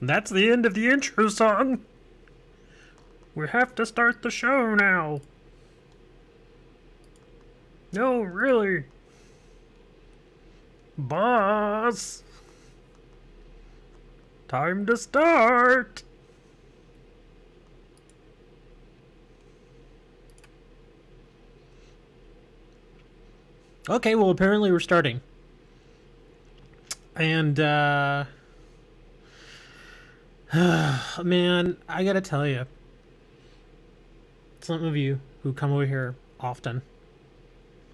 That's the end of the intro song. We have to start the show now. No, really. Boss. Time to start. Okay, well, apparently we're starting. And, man, I gotta tell you, some of you who come over here often,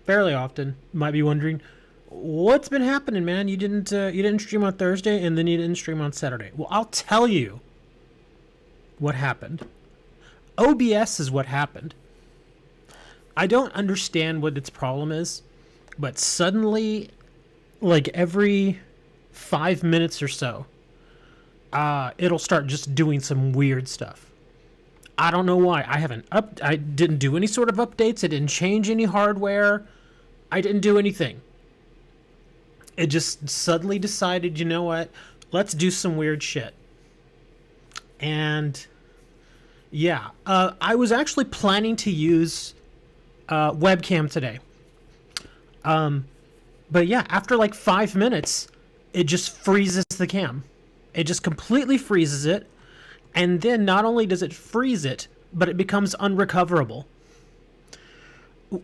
fairly often, might be wondering, what's been happening, man? You didn't stream on Thursday, and then you didn't stream on Saturday. Well, I'll tell you what happened. OBS is what happened. I don't understand what its problem is, but suddenly, like every 5 minutes or so, it'll start just doing some weird stuff. I don't know why. I didn't do any sort of updates. I didn't change any hardware. I didn't do anything. It just suddenly decided, you know what? Let's do some weird shit. And yeah, I was actually planning to use webcam today. But yeah, after like 5 minutes, it just freezes the cam. It just completely freezes it. And then not only does it freeze it, but it becomes unrecoverable.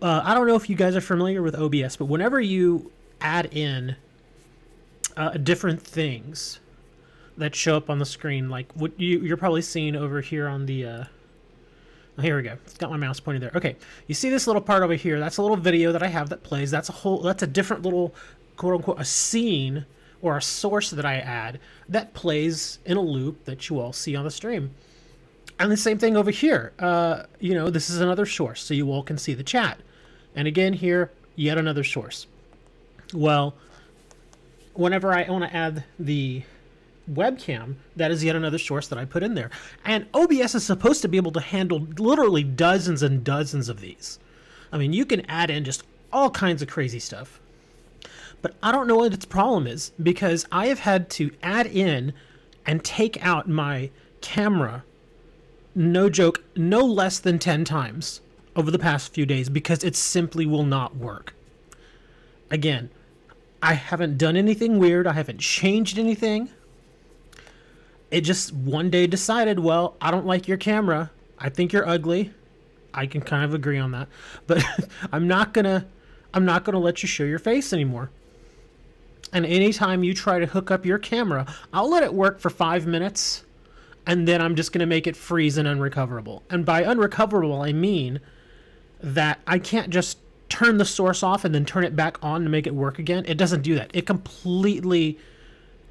I don't know if you guys are familiar with OBS, but whenever you add in different things that show up on the screen, like what you're probably seeing over here on the... oh, here we go. It's got my mouse pointed there. Okay, you see this little part over here? That's a little video that I have that plays. That's a different little, quote unquote, a scene or a source that I add that plays in a loop that you all see on the stream. And the same thing over here. This is another source, so you all can see the chat. And again here, yet another source. Well, whenever I want to add the webcam, that is yet another source that I put in there. And OBS is supposed to be able to handle literally dozens and dozens of these. I mean, you can add in just all kinds of crazy stuff. But I don't know what its problem is, because I have had to add in and take out my camera, no joke, no less than 10 times over the past few days, because it simply will not work. Again, I haven't done anything weird. I haven't changed anything. It just one day decided, well, I don't like your camera. I think you're ugly. I can kind of agree on that. But I'm not gonna let you show your face anymore. And anytime you try to hook up your camera, I'll let it work for 5 minutes, and then I'm just going to make it freeze and unrecoverable. And by unrecoverable, I mean that I can't just turn the source off and then turn it back on to make it work again. It doesn't do that. It completely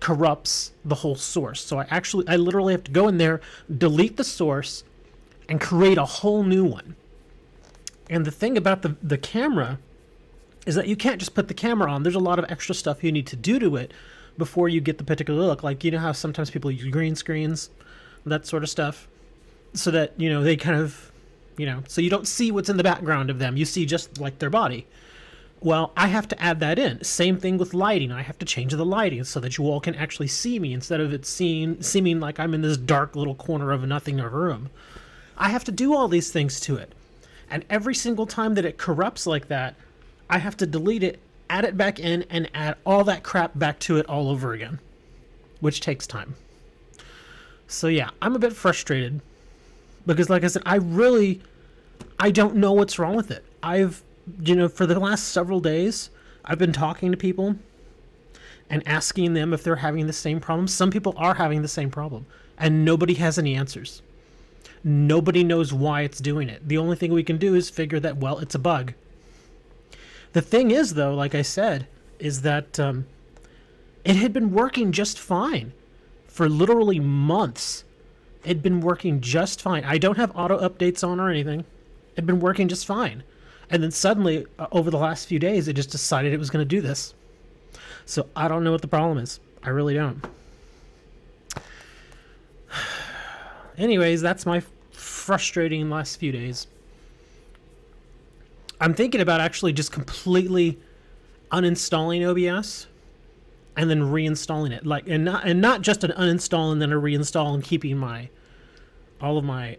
corrupts the whole source. So I literally have to go in there, delete the source, and create a whole new one. And the thing about the camera is that you can't just put the camera on. There's a lot of extra stuff you need to do to it before you get the particular look. Like, you know how sometimes people use green screens, that sort of stuff, so that, they kind of, so you don't see what's in the background of them. You see just like their body. Well, I have to add that in. Same thing with lighting. I have to change the lighting so that you all can actually see me instead of it seeming like I'm in this dark little corner of nothing of a room. I have to do all these things to it. And every single time that it corrupts like that, I have to delete it, add it back in, and add all that crap back to it all over again, which takes time. So yeah, I'm a bit frustrated because, like I said, I don't know what's wrong with it. For the last several days, I've been talking to people and asking them if they're having the same problem. Some people are having the same problem, and nobody has any answers. Nobody knows why it's doing it. The only thing we can do is figure that, well, it's a bug. The thing is, though, like I said, is that it had been working just fine for literally months. It'd been working just fine. I don't have auto updates on or anything. It'd been working just fine. And then suddenly, over the last few days, it just decided it was going to do this. So I don't know what the problem is. I really don't. Anyways, that's my frustrating last few days. I'm thinking about actually just completely uninstalling OBS and then reinstalling it, like, and not just an uninstall and then a reinstall, and keeping all of my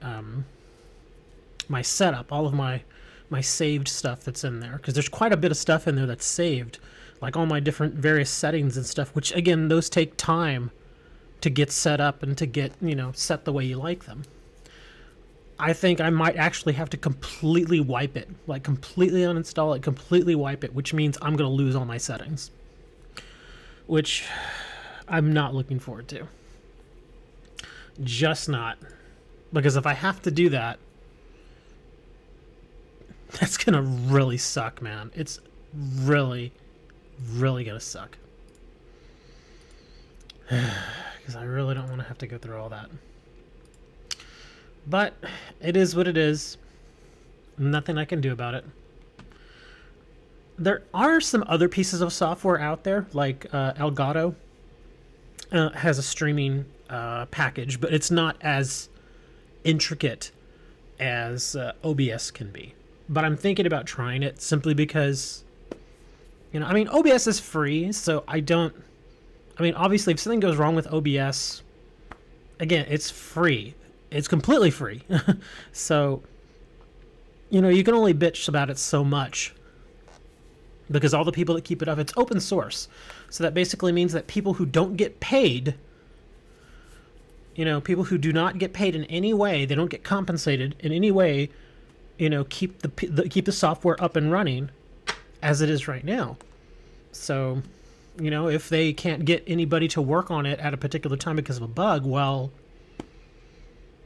my setup, all of my saved stuff that's in there, because there's quite a bit of stuff in there that's saved, like all my different various settings and stuff, which again, those take time to get set up and to get, set the way you like them. I think I might actually have to completely wipe it, like completely uninstall it, completely wipe it, which means I'm going to lose all my settings, which I'm not looking forward to. Just not. Because if I have to do that, that's going to really suck, man. It's really, really going to suck. Because I really don't want to have to go through all that. But it is what it is. Nothing I can do about it. There are some other pieces of software out there, like Elgato has a streaming package, but it's not as intricate as OBS can be. But I'm thinking about trying it simply because, OBS is free, so obviously if something goes wrong with OBS, again, it's free. It's completely free. So, you can only bitch about it so much, because all the people that keep it up, it's open source. So that basically means that people who don't get paid, people who do not get paid in any way, they don't get compensated in any way, keep the software up and running as it is right now. So, if they can't get anybody to work on it at a particular time because of a bug, well,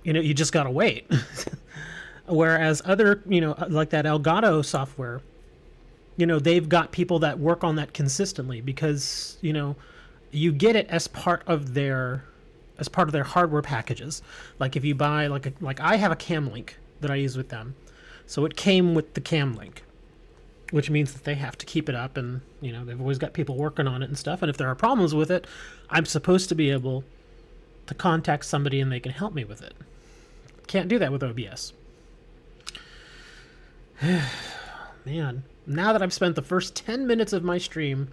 you just gotta wait. Whereas other, like that Elgato software, they've got people that work on that consistently, because, you get it as part of their hardware packages. Like if you buy like I have a cam link that I use with them. So it came with the cam link, which means that they have to keep it up, and, they've always got people working on it and stuff. And if there are problems with it, I'm supposed to be able to contact somebody and they can help me with it. Can't do that with OBS. Man, now that I've spent the first 10 minutes of my stream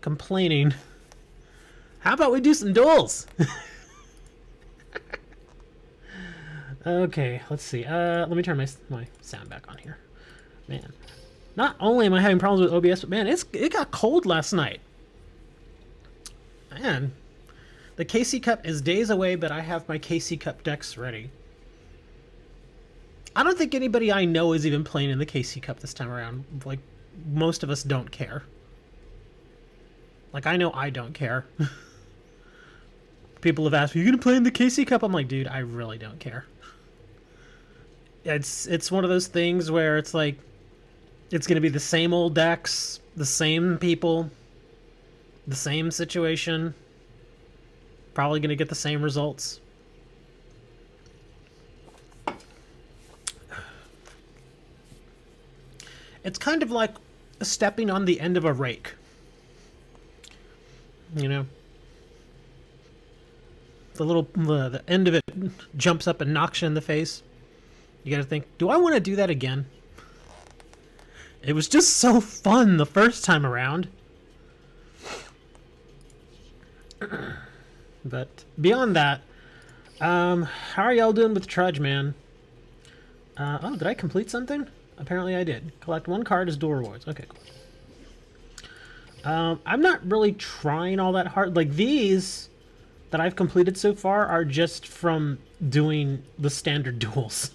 complaining, how about we do some duels? Okay, let's see. Let me turn my sound back on here. Man, not only am I having problems with OBS, but man, it got cold last night. Man, the KC Cup is days away, but I have my KC Cup decks ready. I don't think anybody I know is even playing in the KC Cup this time around. Like, most of us don't care. Like, I know I don't care. People have asked me, "Are you gonna play in the KC Cup?" I'm like, dude, I really don't care. It's one of those things where it's like, it's gonna be the same old decks, the same people, the same situation. Probably gonna get the same results. It's kind of like stepping on the end of a rake. The end of it jumps up and knocks you in the face. You gotta think, do I want to do that again? It was just so fun the first time around. But beyond that, how are y'all doing with Trudge, man? Oh, did I complete something? Apparently I did. Collect one card as dual rewards. Okay, cool. I'm not really trying all that hard. Like, these that I've completed so far are just from doing the standard duels.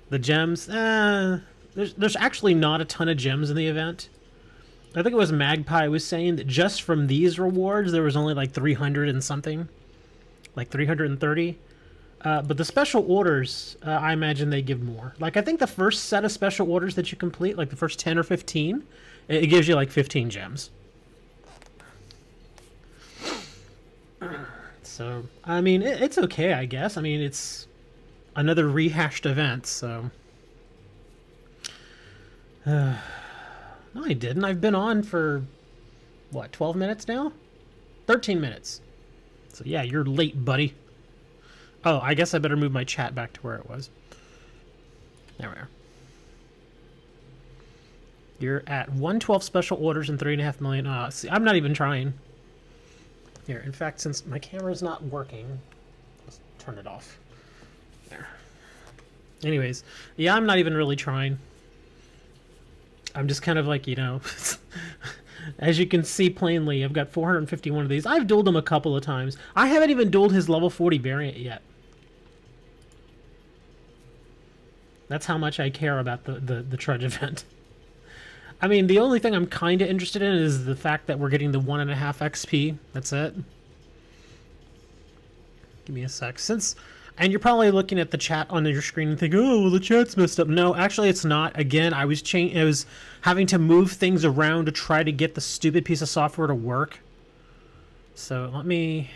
The gems, there's actually not a ton of gems in the event. I think it was Magpie was saying that just from these rewards there was only like 300 and something, like 330. But the special orders, I imagine they give more. Like, I think the first set of special orders that you complete, like the first 10 or 15, it gives you like 15 gems. So, I mean, it's okay, I guess. I mean, it's another rehashed event, so... No, I didn't. I've been on for, what, 12 minutes now? 13 minutes. So, yeah, you're late, buddy. Oh, I guess I better move my chat back to where it was. There we are. You're at 112 special orders and 3.5 million. See, I'm not even trying. Here, in fact, since my camera's not working, let's turn it off. There. Anyways, yeah, I'm not even really trying. I'm just kind of like, you know, as you can see plainly, I've got 451 of these. I've dueled him a couple of times. I haven't even dueled his level 40 variant yet. That's how much I care about the Trudge event. I mean, the only thing I'm kind of interested in is the fact that we're getting the 1.5 XP. That's it. Give me a sec. And you're probably looking at the chat on your screen and thinking, oh, well, the chat's messed up. No, actually, it's not. Again, I was having to move things around to try to get the stupid piece of software to work. So let me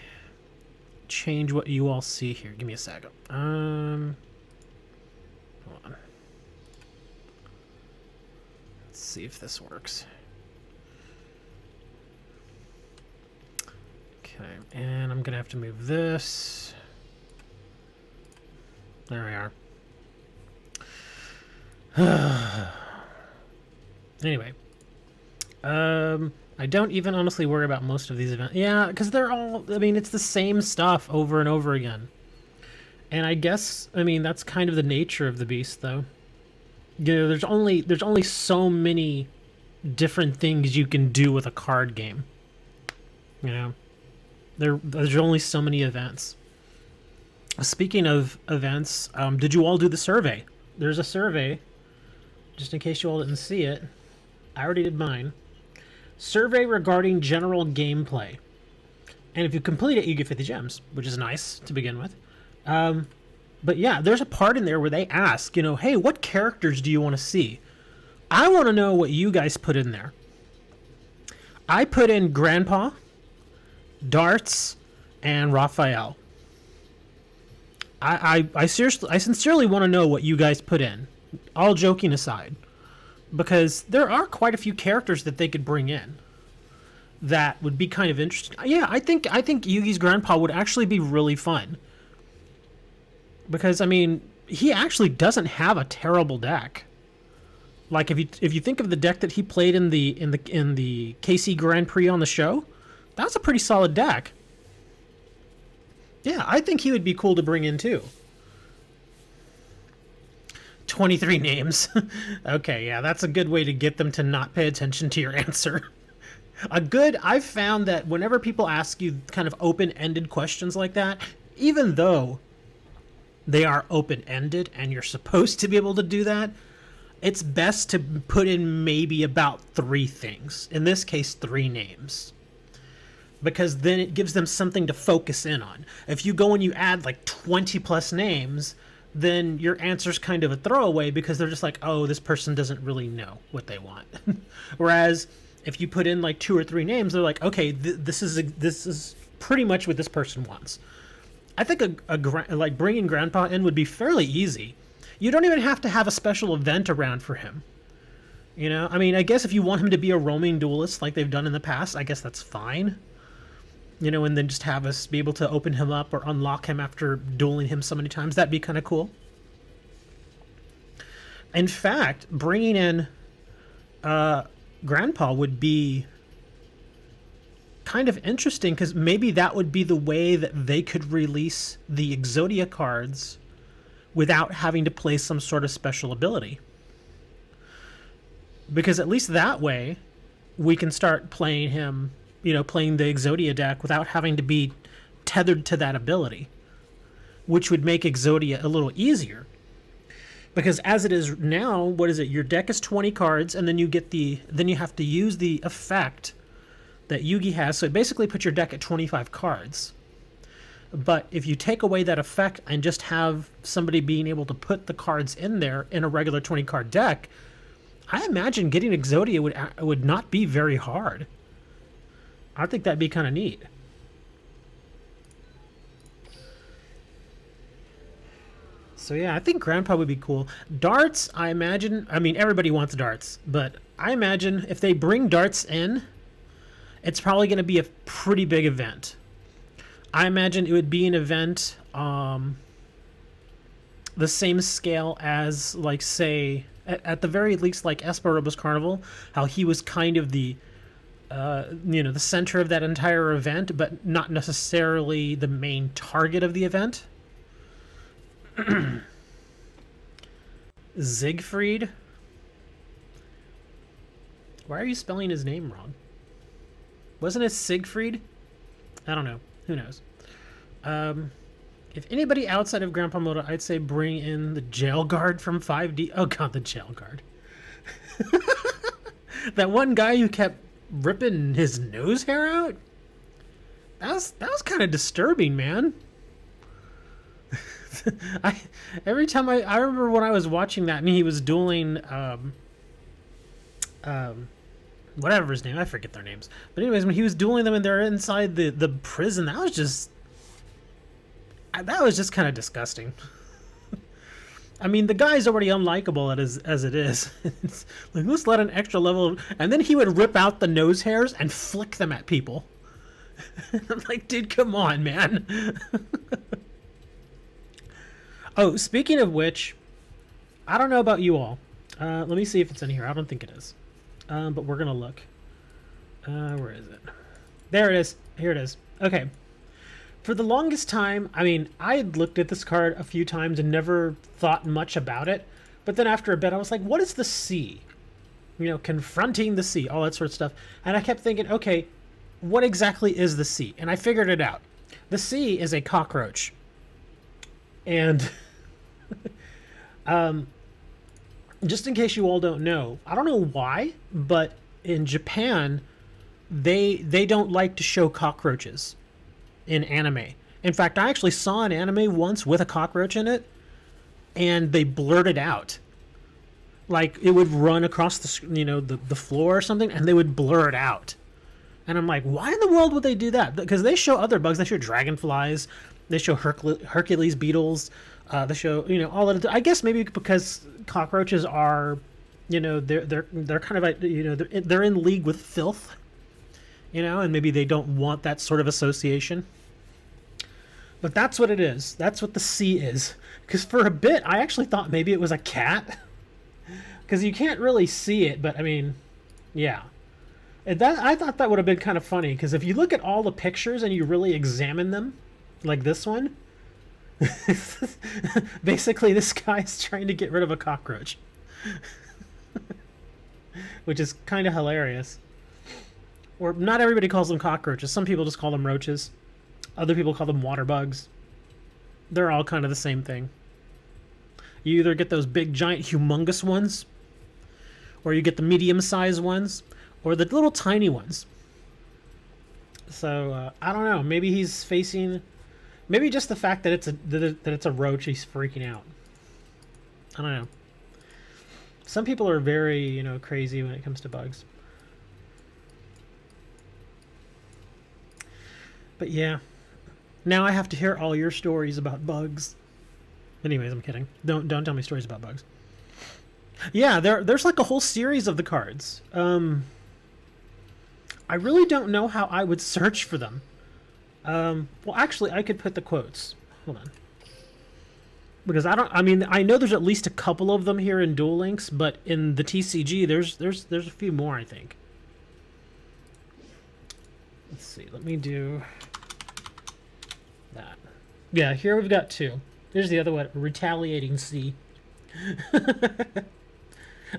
change what you all see here. Give me a second. Hold on. Let's see if this works. Okay, and I'm gonna have to move this. There we are. Anyway, I don't even honestly worry about most of these events. Yeah, because they're all, I mean, it's the same stuff over and over again. And I guess, I mean, that's kind of the nature of the beast, though. You know, there's only so many different things you can do with a card game. You know, there's only so many events. Speaking of events, did you all do the survey? There's a survey, just in case you all didn't see it. I already did mine. Survey regarding general gameplay. And if you complete it, you get 50 gems, which is nice to begin with. But yeah, there's a part in there where they ask, you know, hey, what characters do you want to see? I want to know what you guys put in there. I put in Grandpa, Darts, and Raphael. I sincerely want to know what you guys put in, all joking aside, because there are quite a few characters that they could bring in that would be kind of interesting. Yeah, I think Yugi's Grandpa would actually be really fun, because I mean, he actually doesn't have a terrible deck. Like if you think of the deck that he played in the KC Grand Prix on the show, that's a pretty solid deck. Yeah, I think he would be cool to bring in too. 23 names. Okay, yeah, that's a good way to get them to not pay attention to your answer. I've found that whenever people ask you kind of open-ended questions like that, even though they are open-ended and you're supposed to be able to do that, it's best to put in maybe about 3 things. In this case, 3 names. Because then it gives them something to focus in on. If you go and you add like 20 plus names, then your answer's kind of a throwaway because they're just like, oh, this person doesn't really know what they want. Whereas if you put in like 2 or 3 names, they're like, okay, this is pretty much what this person wants. I think like bringing Grandpa in would be fairly easy. You don't even have to have a special event around for him. You know, I mean, I guess if you want him to be a roaming duelist like they've done in the past, I guess that's fine. You know, and then just have us be able to open him up or unlock him after dueling him so many times. That'd be kind of cool. In fact, bringing in Grandpa would be kind of interesting because maybe that would be the way that they could release the Exodia cards without having to play some sort of special ability. Because at least that way, we can start playing him, you know, playing the Exodia deck without having to be tethered to that ability, which would make Exodia a little easier. Because as it is now, what is it? Your deck is 20 cards, and then you have to use the effect that Yugi has. So it basically puts your deck at 25 cards. But if you take away that effect and just have somebody being able to put the cards in there in a regular 20 card deck, I imagine getting Exodia would not be very hard. I think that'd be kind of neat. So yeah, I think Grandpa would be cool. Darts, I imagine, I mean, everybody wants darts, but I imagine if they bring darts in, it's probably going to be a pretty big event. I imagine it would be an event the same scale as, like, say, At the very least, like Esperoba's Carnival, how he was kind of the the center of that entire event, but not necessarily the main target of the event. Siegfried. Why are you spelling his name wrong? Wasn't it Siegfried? I don't know. Who knows? If anybody outside of Grandpa Moto, I'd say bring in the jail guard from 5D. Oh god, the jail guard. That one guy who kept ripping his nose hair out? That was kind of disturbing, man. Every time I remember when I was watching that and he was dueling whatever his name, I forget their names. But anyways, when he was dueling them and they're inside the prison, that was just kind of disgusting. I mean, the guy's already unlikable as it is. It's like, let's let an extra level of, and then he would rip out the nose hairs and flick them at people. I'm like, dude, come on, man. Oh, speaking of which, I don't know about you all. Let me see if it's in here. I don't think it is. But we're going to look. Where is it? There it is. Here it is. Okay. For the longest time, I mean, I had looked at this card a few times and never thought much about it. But then after a bit, I was like, what is the sea? You know, confronting the sea, all that sort of stuff. And I kept thinking, okay, what exactly is the sea? And I figured it out. The sea is a cockroach. And just in case you all don't know, I don't know why, but in Japan, they don't like to show cockroaches in anime. In fact, I actually saw an anime once with a cockroach in it, and they blurred it out. Like, it would run across the floor or something, and they would blur it out. And I'm like, why in the world would they do that? Because they show other bugs. They show dragonflies. They show Hercules beetles. They show, all of it. I guess maybe because cockroaches are, they're kind of, they're in league with filth. And maybe they don't want that sort of association. But that's what it is. That's what the sea is. Because for a bit, I actually thought maybe it was a cat. Because you can't really see it, but I mean, yeah. I thought that would have been kind of funny. Because if you look at all the pictures and you really examine them, like this one, basically this guy's trying to get rid of a cockroach. Which is kind of hilarious. Or not everybody calls them cockroaches. Some people just call them roaches. Other people call them water bugs. They're all kind of the same thing. You either get those big, giant, humongous ones, or you get the medium-sized ones, or the little tiny ones. So, I don't know. Maybe he's facing... Maybe just the fact that it's a roach, he's freaking out. I don't know. Some people are very, crazy when it comes to bugs. But yeah, now I have to hear all your stories about bugs. Anyways, I'm kidding. Don't tell me stories about bugs. Yeah, there's like a whole series of the cards. I really don't know how I would search for them. Well, actually, I could put the quotes. Hold on. Because I know there's at least a couple of them here in Duel Links, but in the TCG, there's a few more, I think. Let's see. Let me do that. Yeah, here we've got two. There's the other one, Retaliating Sea.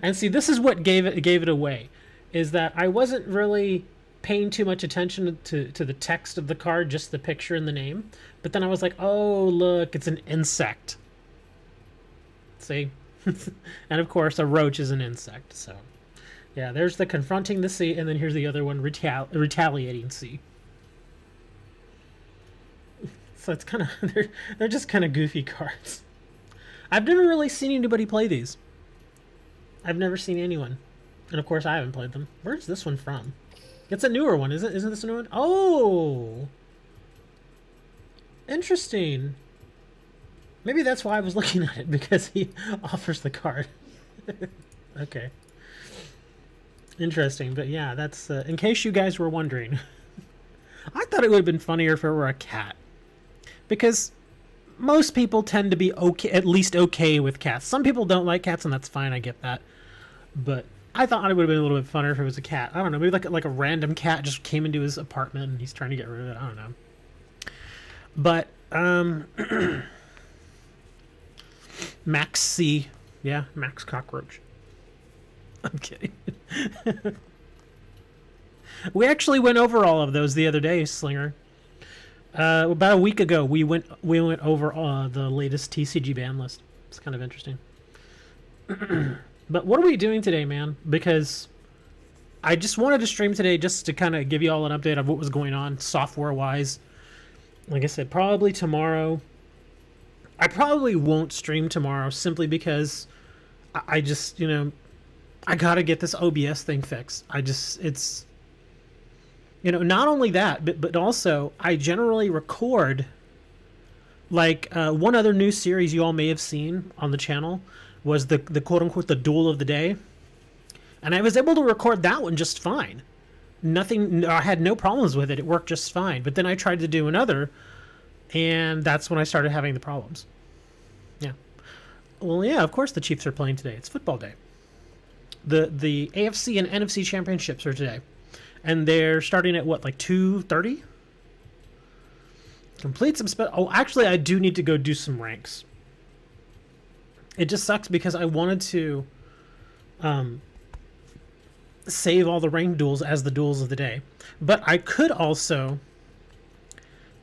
And see, this is what gave it away, is that I wasn't really paying too much attention to the text of the card, just the picture and the name. But then I was like, oh, look, it's an insect. See? And of course, a roach is an insect, so... Yeah, there's the Confronting the Sea, and then here's the other one, Retaliating Sea. So it's kind of... They're just kind of goofy cards. I've never really seen anybody play these. I've never seen anyone. And of course, I haven't played them. Where's this one from? It's a newer one, isn't this a new one? Oh! Interesting. Maybe that's why I was looking at it, because he offers the card. Okay. Interesting, but yeah, that's in case you guys were wondering. I thought it would have been funnier if it were a cat, because most people tend to be okay, at least okay with cats. Some people don't like cats, and that's fine. I get that. But I thought it would have been a little bit funner if it was a cat. I don't know. Maybe like a random cat just came into his apartment and he's trying to get rid of it. I don't know. But Max C, yeah, Max Cockroach. I'm kidding. We actually went over all of those the other day, Slinger. About a week ago, we went over the latest TCG ban list. It's kind of interesting. But what are we doing today, man? Because I just wanted to stream today just to kind of give you all an update of what was going on software-wise. Like I said, probably tomorrow. I probably won't stream tomorrow simply because I just, I got to get this OBS thing fixed. It's, not only that, but also I generally record, like, one other new series you all may have seen on the channel was the quote-unquote the Duel of the Day. And I was able to record that one just fine. I had no problems with it. It worked just fine. But then I tried to do another, and that's when I started having the problems. Yeah. Well, yeah, of course the Chiefs are playing today. It's football day. The AFC and NFC championships are today. And they're starting at, what, like 2:30? Complete some actually, I do need to go do some ranks. It just sucks because I wanted to save all the ranked duels as the duels of the day. But I could also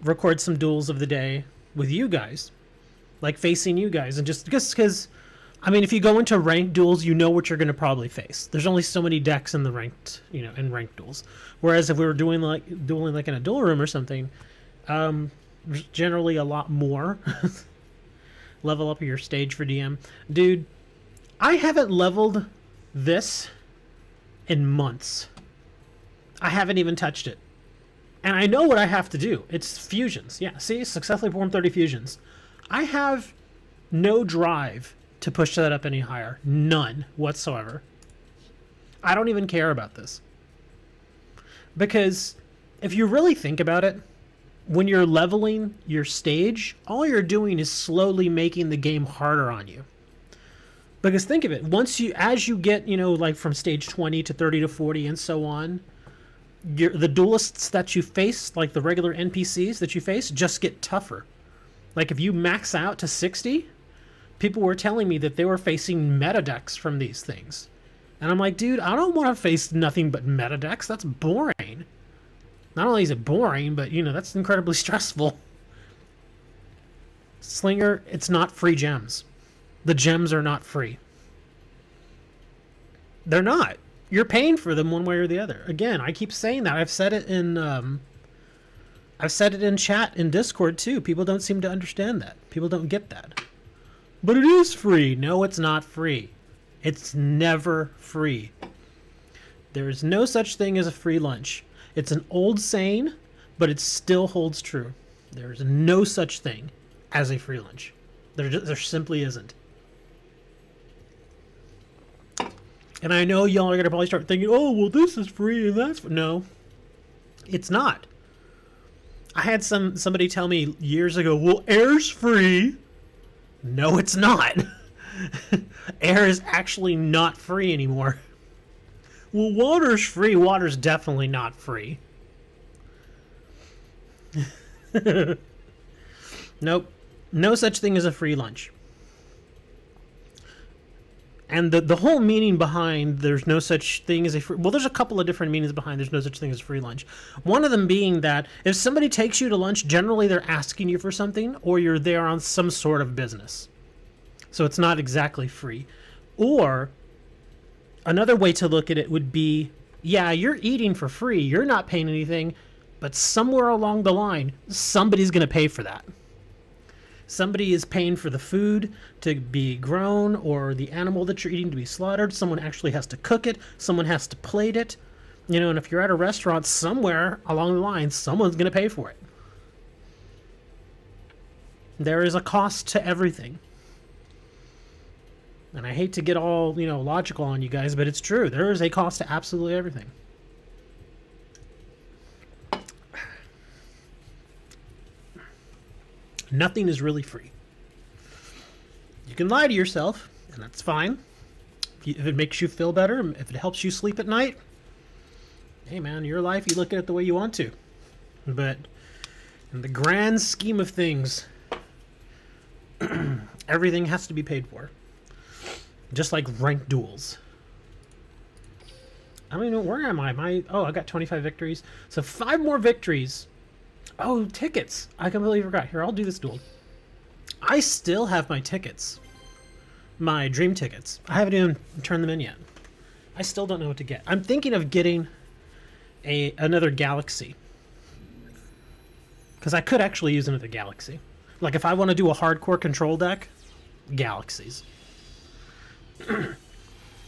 record some duels of the day with you guys. Like facing you guys. And just because, I mean, if you go into ranked duels, you know what you're going to probably face. There's only so many decks in the ranked, in ranked duels. Whereas if we were dueling like in a duel room or something, there's generally a lot more. Level up your stage for DM. Dude, I haven't leveled this in months. I haven't even touched it. And I know what I have to do. It's fusions. Yeah, see? Successfully performed 30 fusions. I have no drive to push that up any higher. None whatsoever. I don't even care about this. Because if you really think about it, when you're leveling your stage, all you're doing is slowly making the game harder on you. Because think of it, as you get, like from stage 20 to 30 to 40 and so on, the duelists that you face, like the regular NPCs that you face, just get tougher. Like if you max out to 60, people were telling me that they were facing meta decks from these things. And I'm like, dude, I don't want to face nothing but meta decks. That's boring. Not only is it boring, but, that's incredibly stressful. Slinger, it's not free gems. The gems are not free. They're not. You're paying for them one way or the other. Again, I keep saying that. I've said it in chat in Discord too. People don't seem to understand that. People don't get that. But it is free. No, it's not free. It's never free. There is no such thing as a free lunch. It's an old saying, but it still holds true. There is no such thing as a free lunch. There simply isn't. And I know y'all are going to probably start thinking, oh, well, this is free and that's... No, it's not. I had somebody tell me years ago, well, air's free. No, it's not. Air is actually not free anymore. Well, water's free. Water's definitely not free. Nope. No such thing as a free lunch. And the whole meaning behind there's no such thing as a free... Well, there's a couple of different meanings behind there's no such thing as free lunch. One of them being that if somebody takes you to lunch, generally they're asking you for something or you're there on some sort of business. So it's not exactly free. Or another way to look at it would be, yeah, you're eating for free. You're not paying anything. But somewhere along the line, somebody's going to pay for that. Somebody is paying for the food to be grown or the animal that you're eating to be slaughtered. Someone actually has to cook it. Someone has to plate it. And if you're at a restaurant somewhere along the line, someone's going to pay for it. There is a cost to everything. And I hate to get all, logical on you guys, but it's true. There is a cost to absolutely everything. Nothing is really free. You can lie to yourself, and that's fine. If it makes you feel better, if it helps you sleep at night, hey man, your life, you look at it the way you want to. But in the grand scheme of things, everything has to be paid for. Just like ranked duels. I don't even know, where am I? Oh, I got 25 victories. So 5 more victories. Oh, tickets. I completely forgot. Here, I'll do this duel. I still have my tickets. My dream tickets. I haven't even turned them in yet. I still don't know what to get. I'm thinking of getting another galaxy. Because I could actually use another galaxy. Like if I want to do a hardcore control deck, galaxies.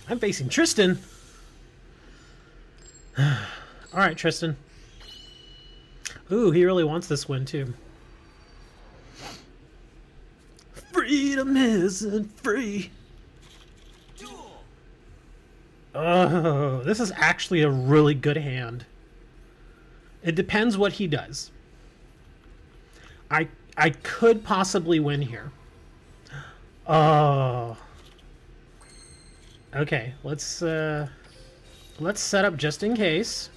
I'm facing Tristan. Alright, Tristan. Ooh, he really wants this win too. Freedom isn't free. Oh, this is actually a really good hand. It depends what he does. I could possibly win here. Oh. Okay, let's set up just in case.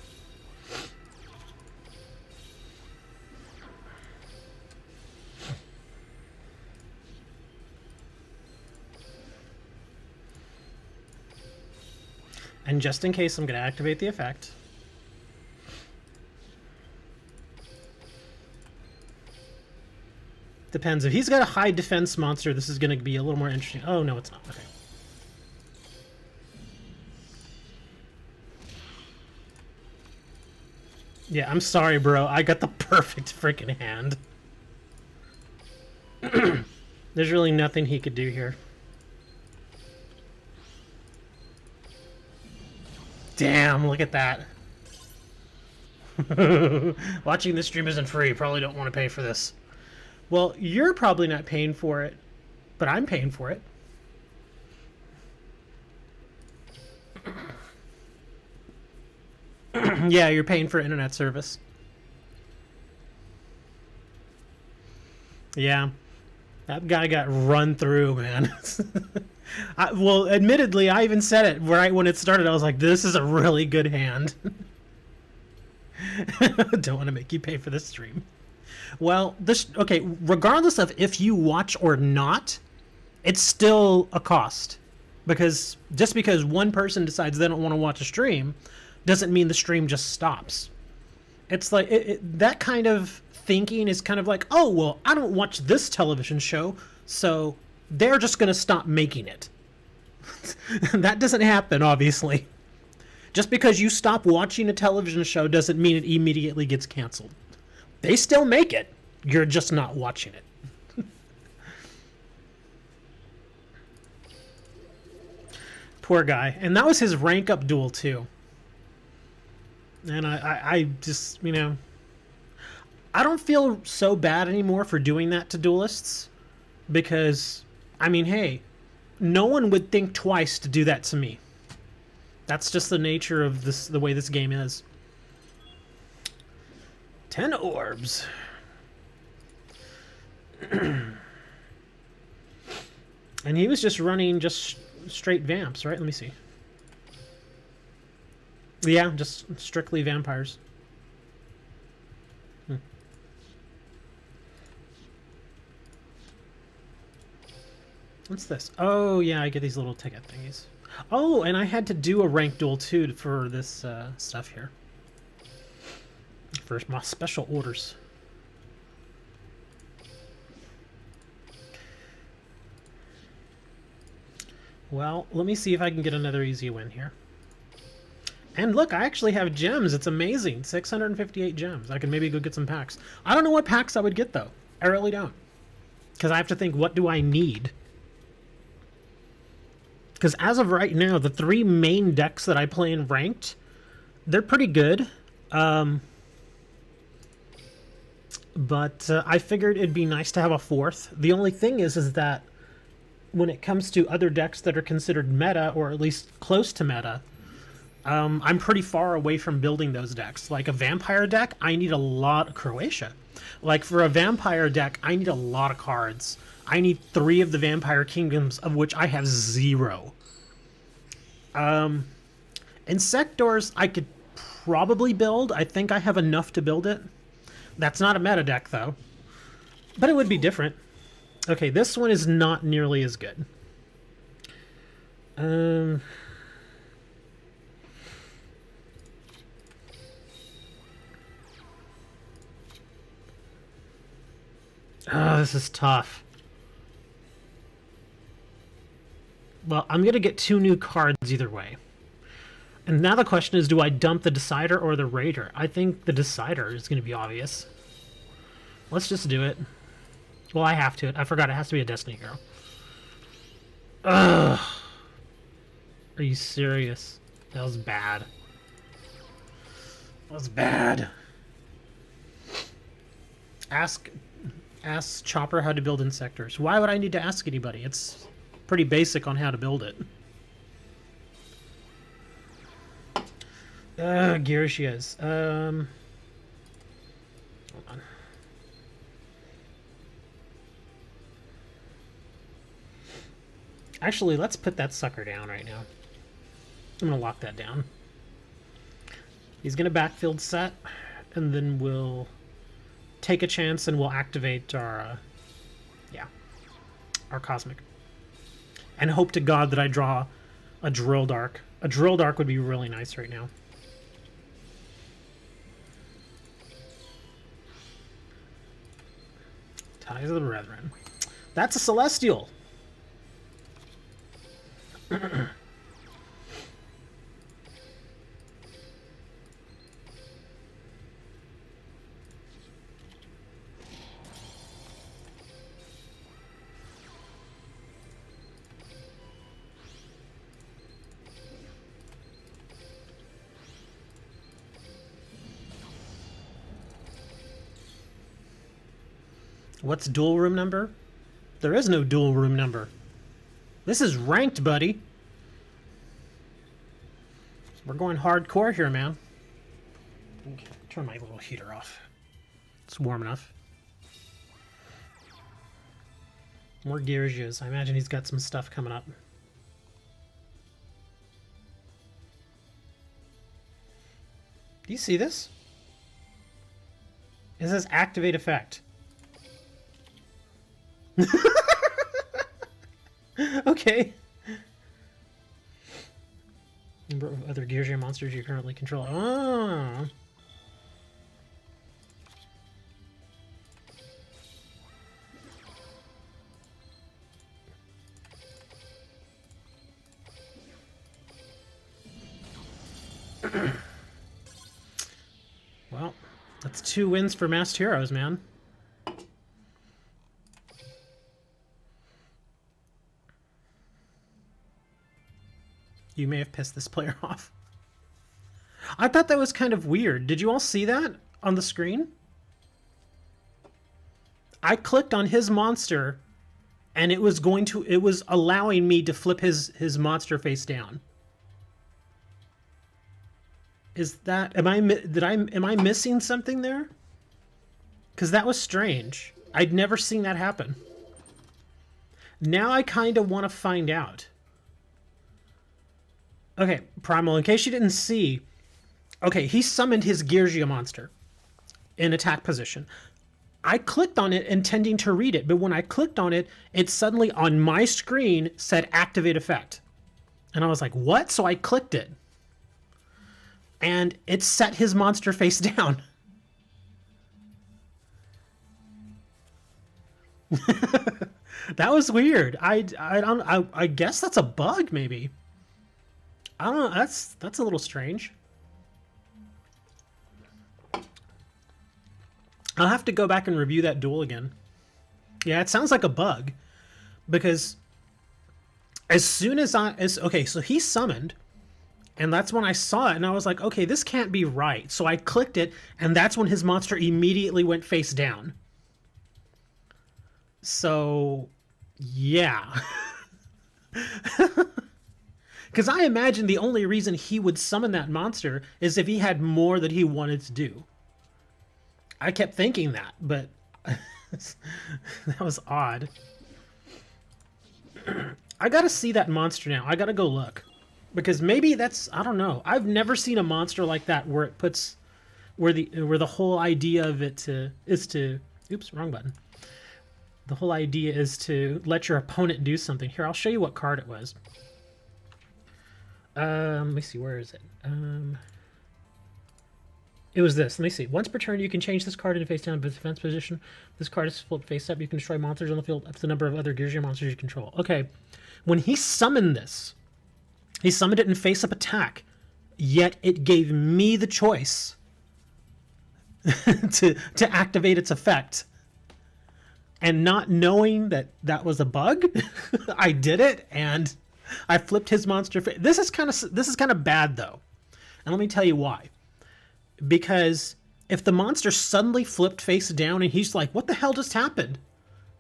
And just in case, I'm going to activate the effect. Depends. If he's got a high defense monster, this is going to be a little more interesting. Oh, no, it's not. Okay. Yeah, I'm sorry, bro. I got the perfect freaking hand. There's really nothing he could do here. Damn, look at that. Watching this stream isn't free. Probably don't want to pay for this. Well, you're probably not paying for it, but I'm paying for it. Yeah, you're paying for internet service. Yeah. That guy got run through, man. Well, admittedly, I even said it right when it started. I was like, this is a really good hand. Don't want to make you pay for this stream. Well, okay, regardless of if you watch or not, it's still a cost. Because just because one person decides they don't want to watch a stream doesn't mean the stream just stops. It's like, that kind of thinking is kind of like, oh, well, I don't watch this television show, so they're just going to stop making it. That doesn't happen, obviously. Just because you stop watching a television show doesn't mean it immediately gets canceled. They still make it. You're just not watching it. Poor guy. And that was his rank up duel, too. And I just, you know, I don't feel so bad anymore for doing that to duelists. Because, I mean, hey, no one would think twice to do that to me. That's just the nature of this, the way this game is. 10 orbs. And he was just running just straight vamps, right? Let me see. Yeah, just strictly vampires. What's this? Oh, yeah, I get these little ticket thingies. Oh, and I had to do a rank duel, too, for this stuff here. For my special orders. Well, let me see if I can get another easy win here. And look, I actually have gems. It's amazing. 658 gems. I can maybe go get some packs. I don't know what packs I would get, though. I really don't. Because I have to think, what do I need? Because as of right now, the 3 main decks that I play in ranked, they're pretty good. But I figured it'd be nice to have a 4th. The only thing is that when it comes to other decks that are considered meta, or at least close to meta, I'm pretty far away from building those decks. Like a vampire deck, I need a lot of Croatia. Like for a vampire deck, I need a lot of cards. I need 3 of the Vampire Kingdoms, of which I have 0. Insectors, I could probably build. I think I have enough to build it. That's not a meta deck, though. But it would be different. Okay, this one is not nearly as good. Oh, this is tough. Well, I'm going to get 2 new cards either way. And now the question is, do I dump the Decider or the Raider? I think the Decider is going to be obvious. Let's just do it. Well, I have to. I forgot it has to be a Destiny Hero. Ugh. Are you serious? That was bad. That was bad. Ask Chopper how to build Insectors. Why would I need to ask anybody? It's pretty basic on how to build it. Gearshias. Hold on. Actually, let's put that sucker down right now. I'm gonna lock that down. He's gonna backfield set, and then we'll take a chance and we'll activate our, our Cosmic. And hope to God that I draw a Drill Dark. A Drill Dark would be really nice right now. Ties of the Brethren. That's a Celestial. What's dual room number? There is no dual room number. This is ranked, buddy. We're going hardcore here, man. Okay, turn my little heater off. It's warm enough. More Gearshias. I imagine he's got some stuff coming up. Do you see this? It says activate effect. Okay. Number of other Gearshia monsters you currently control. Oh. Well, that's 2 wins for Masked Heroes, man. You may have pissed this player off. I thought that was kind of weird. Did you all see that on the screen? I clicked on his monster and it was allowing me to flip his monster face down. Is that am I missing something there? Cuz that was strange. I'd never seen that happen. Now I kind of want to find out. Okay, Primal, in case you didn't see, okay, he summoned his Gearshia monster in attack position. I clicked on it intending to read it, but when I clicked on it, it suddenly on my screen said activate effect. And I was like, what? So I clicked it. And it set his monster face down. That was weird. I guess that's a bug, maybe. I don't know. That's a little strange. I'll have to go back and review that duel again. Yeah, it sounds like a bug, because as soon as okay, so he summoned, and that's when I saw it, and I was like, okay, this can't be right. So I clicked it, and that's when his monster immediately went face down. So, yeah. Because I imagine the only reason he would summon that monster is if he had more that he wanted to do. I kept thinking that, but that was odd. I gotta see that monster now. I gotta go look. Because maybe that's, I don't know. I've never seen a monster like that where it puts, where the whole idea of it is to, oops, wrong button. The whole idea is to let your opponent do something. Here, I'll show you what card it was. Let me see, where is it? It was this. Let me see. Once per turn, you can change this card into face down defense position. This card is flipped face up. You can destroy monsters on the field up to the number of other Yugioh monsters you control. Okay. When he summoned this, he summoned it in face up attack, yet it gave me the choice to activate its effect. And not knowing that that was a bug, I did it, and I flipped his monster. This is kind of bad though, and let me tell you why. Because if the monster suddenly flipped face down and he's like, "What the hell just happened?"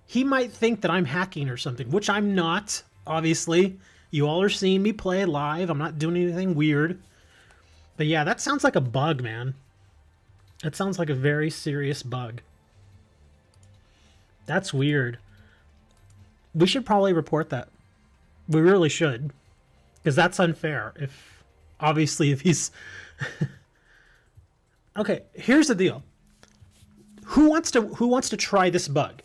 He might think that I'm hacking or something, which I'm not. Obviously, you all are seeing me play live. I'm not doing anything weird. But yeah, that sounds like a bug, man. That sounds like a very serious bug. That's weird. We should probably report that. We really should. Because that's unfair. If he's... Okay, here's the deal. Who wants to try this bug?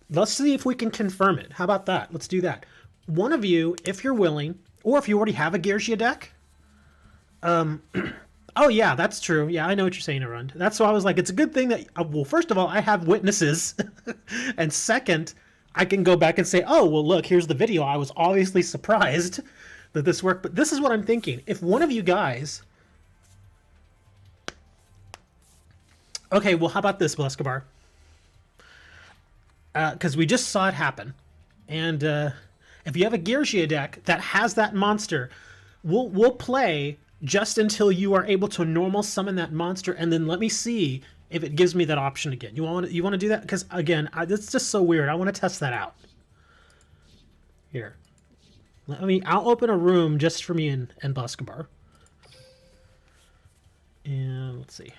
Let's see if we can confirm it. How about that? Let's do that. One of you, if you're willing, or if you already have a Yugioh deck. Oh yeah, that's true. Yeah, I know what you're saying, Arund. That's why I was like, it's a good thing that, well, first of all, I have witnesses. And second, I can go back and say, oh, well, look, here's the video. I was obviously surprised that this worked. But this is what I'm thinking. If one of you guys... Okay, well, how about this, Bleskabar? Because we just saw it happen. And if you have a Yugioh deck that has that monster, we'll play just until you are able to normal summon that monster, and then let me see if it gives me that option again. You want to do that? Because again, it's just so weird. I want to test that out. Here, I'll open a room just for me and Bleskabar. And let's see.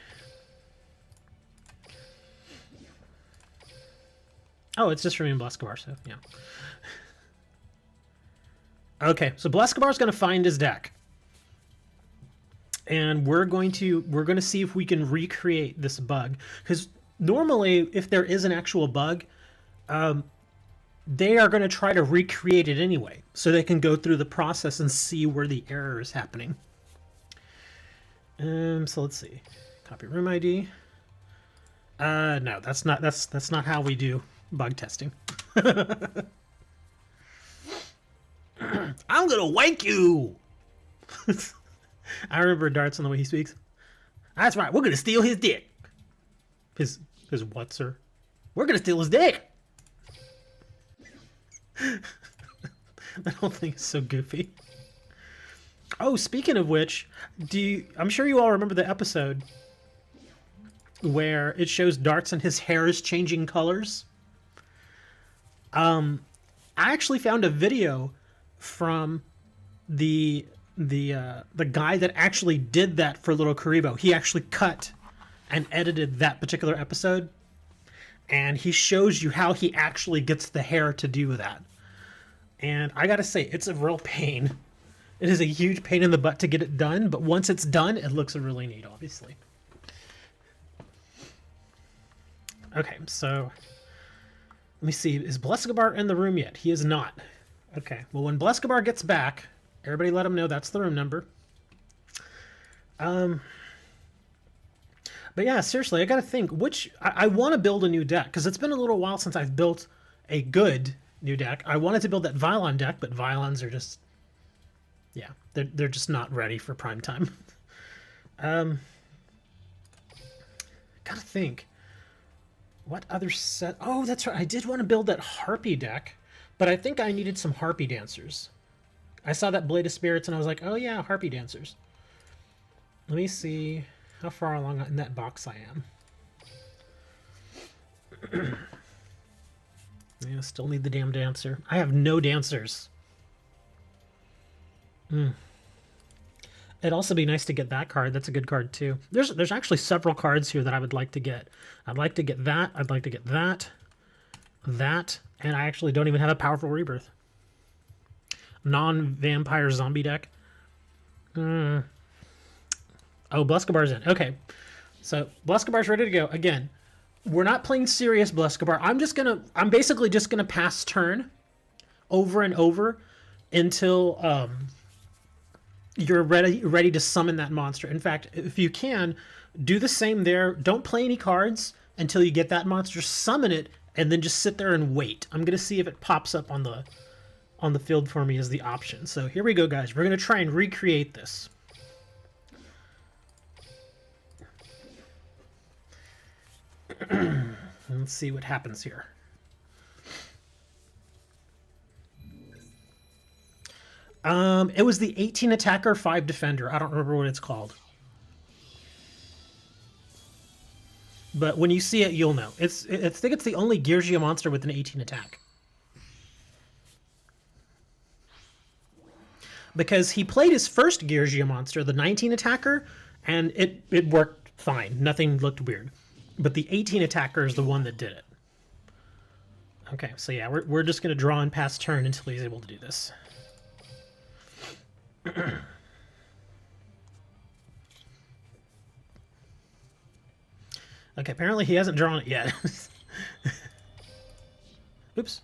Oh, it's just for me and Bleskabar, so yeah. Okay, so Bleskabar's going to find his deck. And we're going to see if we can recreate this bug. Because normally, if there is an actual bug, they are going to try to recreate it anyway. So they can go through the process and see where the error is happening. So let's see. Copy room ID. No, that's not how we do bug testing. I'm gonna wank you. I remember Darts on the way he speaks. That's right. We're gonna steal his dick. His what, sir? We're gonna steal his dick. That whole thing is so goofy. Oh, speaking of which, I'm sure you all remember the episode where it shows Darts and his hair is changing colors. I actually found a video from the guy that actually did that for Little Karibo. He actually cut and edited that particular episode, and he shows you how he actually gets the hair to do that. And I gotta say, it's a real pain. It is a huge pain in the butt to get it done, but once it's done, it looks really neat, obviously. Okay, so let me see. Is Bleskabar in the room yet? He is not. Okay, well, when Bleskabar gets back, everybody let him know that's the room number. But yeah, seriously, I gotta think, I want to build a new deck, because it's been a little while since I've built a good new deck. I wanted to build that Vylon deck, but Vylons are just, yeah, they're just not ready for prime time. Gotta think. What other set? Oh, that's right. I did want to build that Harpy deck, but I think I needed some Harpy Dancers. I saw that Blade of Spirits, and I was like, oh yeah, Harpy Dancers. Let me see how far along in that box I am. Yeah, still need the damn dancer. I have no dancers. It'd also be nice to get that card. That's a good card too. There's actually several cards here that I would like to get. I'd like to get that. I'd like to get that. That. And I actually don't even have a Powerful Rebirth. Non-vampire zombie deck. Oh, Blescobar's in. Okay. So Blescobar's ready to go. Again, we're not playing serious Blescobar. I'm basically just gonna pass turn over and over until you're ready to summon that monster. In fact, if you can, do the same there. Don't play any cards until you get that monster. Summon it, and then just sit there and wait. I'm gonna see if it pops up on the field for me as the option. So here we go, guys. We're gonna try and recreate this. Let's see what happens here. It was the 18 attacker, 5 defender. I don't remember what it's called. But when you see it, you'll know. I think it's the only Yugioh monster with an 18 attack. Because he played his first Yugioh monster, the 19 attacker, and it worked fine. Nothing looked weird. But the 18 attacker is the one that did it. Okay, so yeah, we're just going to draw and pass turn until he's able to do this. Okay, apparently he hasn't drawn it yet. Oops.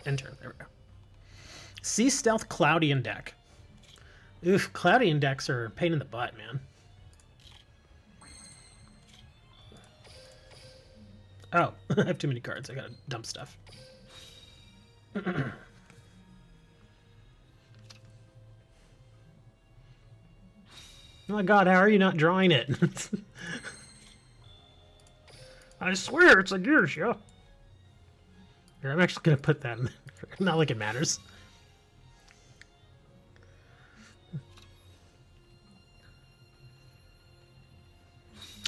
Enter. There we go. Sea Stealth Cloudian deck. Oof, Cloudian decks are a pain in the butt, man. Oh, I have too many cards. I gotta dump stuff. Oh my god, how are you not drawing it? I swear it's a Yugioh. Here, I'm actually gonna put that in there. Not like it matters.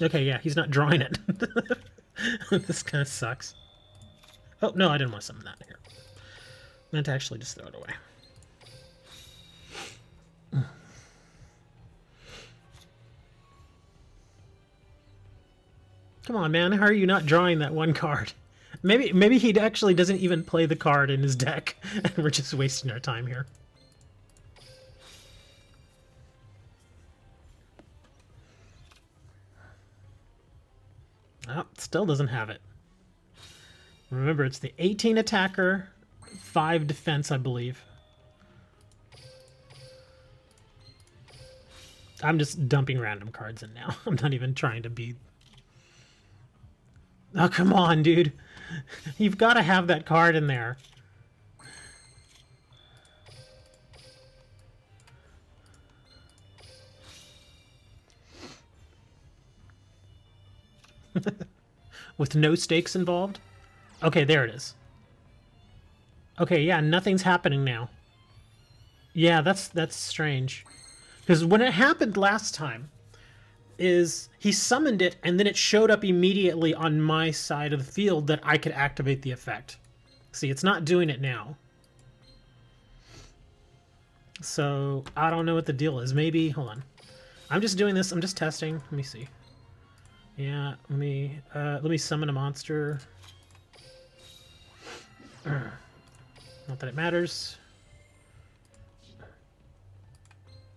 Okay, yeah, he's not drawing it. This kind of sucks. Oh, no, I didn't want to summon that here. I meant to actually just throw it away. Come on, man. How are you not drawing that one card? Maybe he actually doesn't even play the card in his deck, and we're just wasting our time here. Oh, still doesn't have it. Remember, it's the 18 attacker, 5 defense, I believe. I'm just dumping random cards in now. I'm not even trying to be... Oh, come on, dude. You've got to have that card in there. With no stakes involved? Okay, there it is. Okay, yeah, nothing's happening now. Yeah, that's strange. Because when it happened last time, is he summoned it and then it showed up immediately on my side of the field that I could activate the effect. See, it's not doing it now. So, I don't know what the deal is. Maybe, hold on. I'm just doing this, I'm just testing. Let me see. Yeah, let me summon a monster. Not that it matters.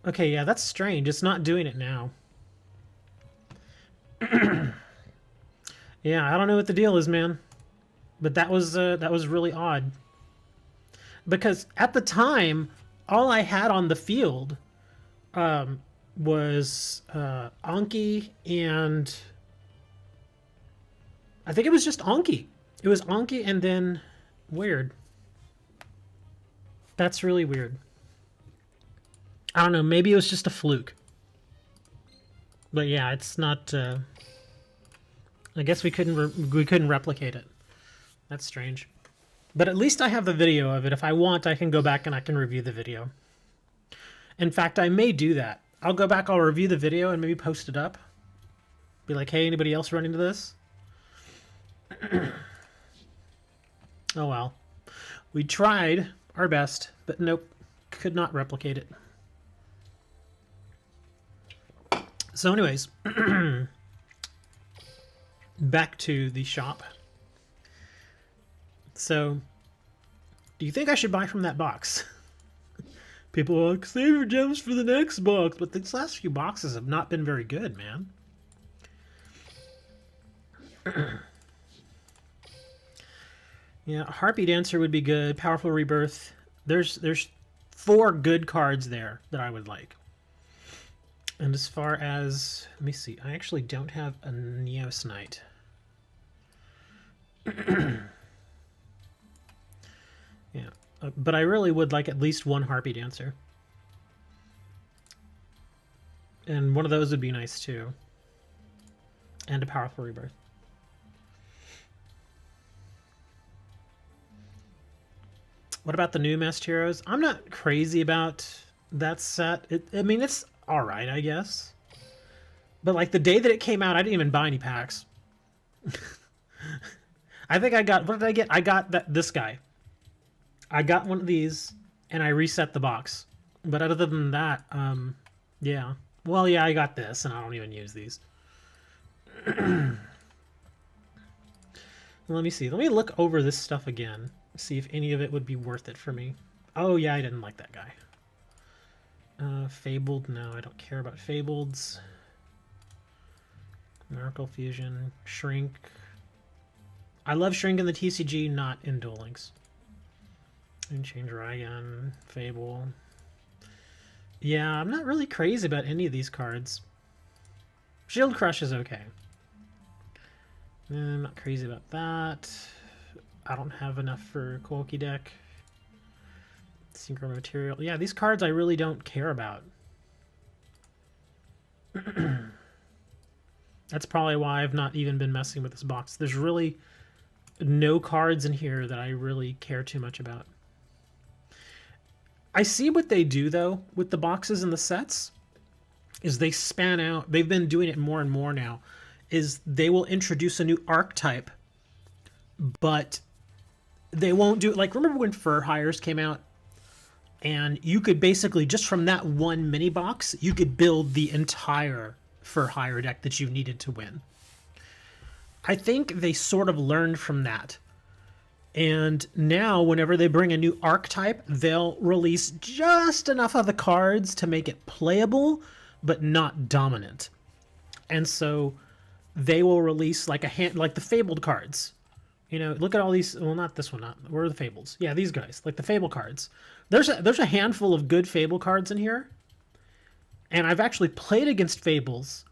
Okay, yeah, that's strange. It's not doing it now. Yeah, I don't know what the deal is, man. But that was really odd. Because at the time, all I had on the field was Anki and... I think it was just Anki. It was Anki and then... Weird. That's really weird. I don't know, maybe it was just a fluke. But yeah, it's not... I guess we couldn't replicate it. That's strange. But at least I have the video of it. If I want, I can go back and I can review the video. In fact, I may do that. I'll go back, I'll review the video and maybe post it up. Be like, hey, anybody else run into this? Oh well. We tried our best, but nope. Could not replicate it. So anyways, back to the shop. So, do you think I should buy from that box? People are like, save your gems for the next box. But these last few boxes have not been very good, man. Yeah, Harpy Dancer would be good. Powerful Rebirth. There's 4 good cards there that I would like. And as far as... Let me see. I actually don't have a Neos Knight. Yeah. But I really would like at least 1 Harpy Dancer. And one of those would be nice too. And a Powerful Rebirth. What about the new Masked Heroes? I'm not crazy about that set. I mean, it's alright, I guess. But like the day that it came out, I didn't even buy any packs. I think I got... What did I get? I got this guy. I got one of these, and I reset the box. But other than that, yeah. Well, yeah, I got this, and I don't even use these. Let me see. Let me look over this stuff again. See if any of it would be worth it for me. Oh, yeah, I didn't like that guy. Fabled. No, I don't care about Fableds. Miracle Fusion. Shrink. I love Shrink in the TCG, not in Duel Links. And Change Ryan, Fable. Yeah, I'm not really crazy about any of these cards. Shield Crush is okay. I'm not crazy about that. I don't have enough for Koki deck. Synchro Material. Yeah, these cards I really don't care about. That's probably why I've not even been messing with this box. There's really no cards in here that I really care too much about. I see what they do, though, with the boxes and the sets, is they span out. They've been doing it more and more now, is they will introduce a new archetype, but they won't do it. Like, remember when Fur Hires came out? And you could basically, just from that one mini box, you could build the entire Fur Hire deck that you needed to win. I think they sort of learned from that. And now, whenever they bring a new archetype, they'll release just enough of the cards to make it playable, but not dominant. And so they will release like like the Fabled cards. You know, look at all these. Well, not this one. Where are the Fables? Yeah, these guys, like the Fable cards. There's a handful of good Fable cards in here, and I've actually played against Fables,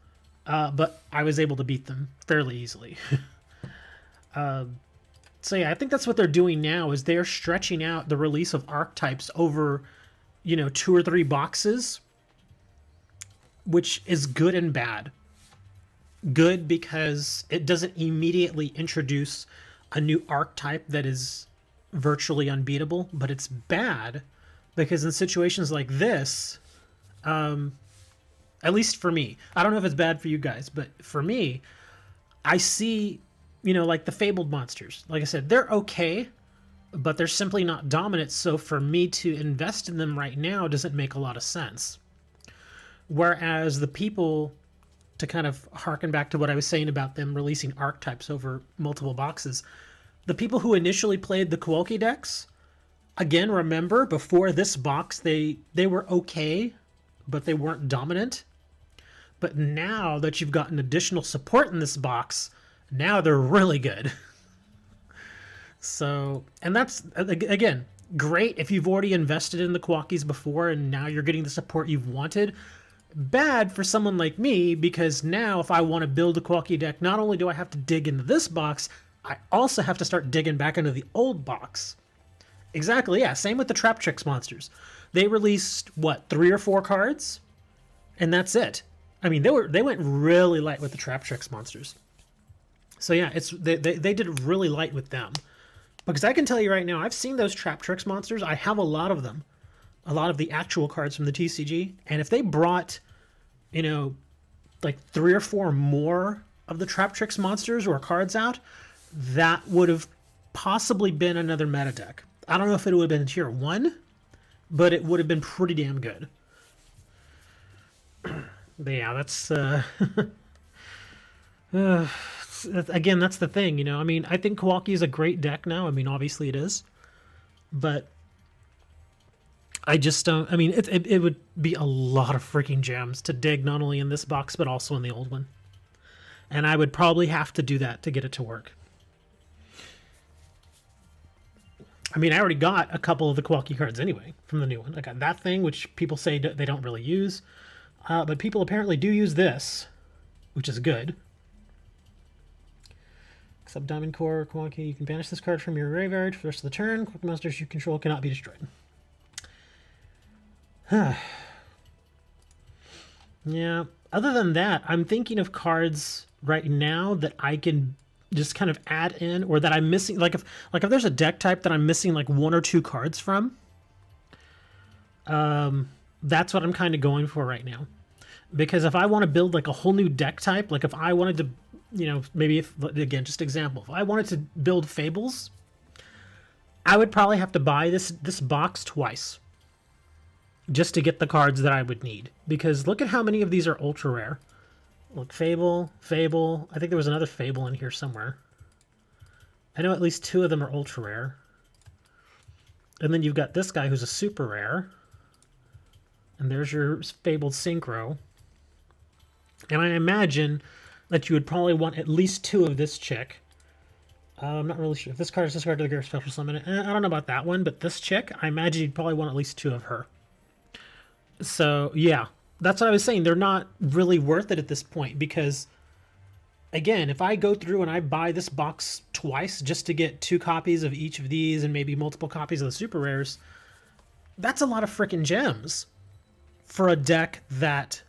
but I was able to beat them fairly easily. So yeah, I think that's what they're doing now, is they're stretching out the release of archetypes over, 2 or 3 boxes, which is good and bad. Good because it doesn't immediately introduce a new archetype that is virtually unbeatable, but it's bad because in situations like this, at least for me, I don't know if it's bad for you guys, but for me, I see... like the Fabled monsters. Like I said, they're okay, but they're simply not dominant, so for me to invest in them right now doesn't make a lot of sense. Whereas the people, to kind of harken back to what I was saying about them releasing archetypes over multiple boxes, the people who initially played the Koki decks, again, remember, before this box, they were okay, but they weren't dominant. But now that you've gotten additional support in this box, now they're really good. So, and that's, again, great if you've already invested in the Kwakis before and now you're getting the support you've wanted. Bad for someone like me, because now if I want to build a Kwaki deck, not only do I have to dig into this box, I also have to start digging back into the old box. Exactly, yeah, same with the Trap Tricks monsters. They released, 3 or 4 cards? And that's it. I mean, they went really light with the Trap Tricks monsters. So yeah, they did really light with them. Because I can tell you right now, I've seen those Trap Tricks monsters. I have a lot of them. A lot of the actual cards from the TCG. And if they brought, like 3 or 4 more of the Trap Tricks monsters or cards out, that would have possibly been another meta deck. I don't know if it would have been tier 1, but it would have been pretty damn good. Yeah, that's again, that's the thing, you know. I mean, I think Kawaki is a great deck now. I mean, obviously it is, but I just don't. I mean, it would be a lot of freaking gems to dig, not only in this box but also in the old one, and I would probably have to do that to get it to work. I mean, I already got a couple of the Kawaki cards anyway from the new one. I got that thing, which people say they don't really use, but people apparently do use this, which is good. Except Diamond Core, Kawaki, you can banish this card from your graveyard for the rest of the turn. Quick monsters you control cannot be destroyed. Yeah. Other than that, I'm thinking of cards right now that I can just kind of add in, or that I'm missing. Like if there's a deck type that I'm missing like one or two cards from, that's what I'm kind of going for right now. Because if I want to build like a whole new deck type, like if I wanted to, you know, maybe if, again, just example, if I wanted to build Fables, I would probably have to buy this box twice just to get the cards that I would need. Because look at how many of these are ultra rare. Look, Fable. I think there was another Fable in here somewhere. I know at least two of them are ultra rare. And then you've got this guy who's a super rare. And there's your Fabled Synchro. And I imagine that you would probably want at least two of this chick. I'm not really sure. If this card is discarded to the Garrett Special Summon, I don't know about that one, but this chick, I imagine you'd probably want at least two of her. So, yeah. That's what I was saying. They're not really worth it at this point because, again, if I go through and I buy this box twice just to get 2 copies of each of these and maybe multiple copies of the super rares, that's a lot of freaking gems for a deck that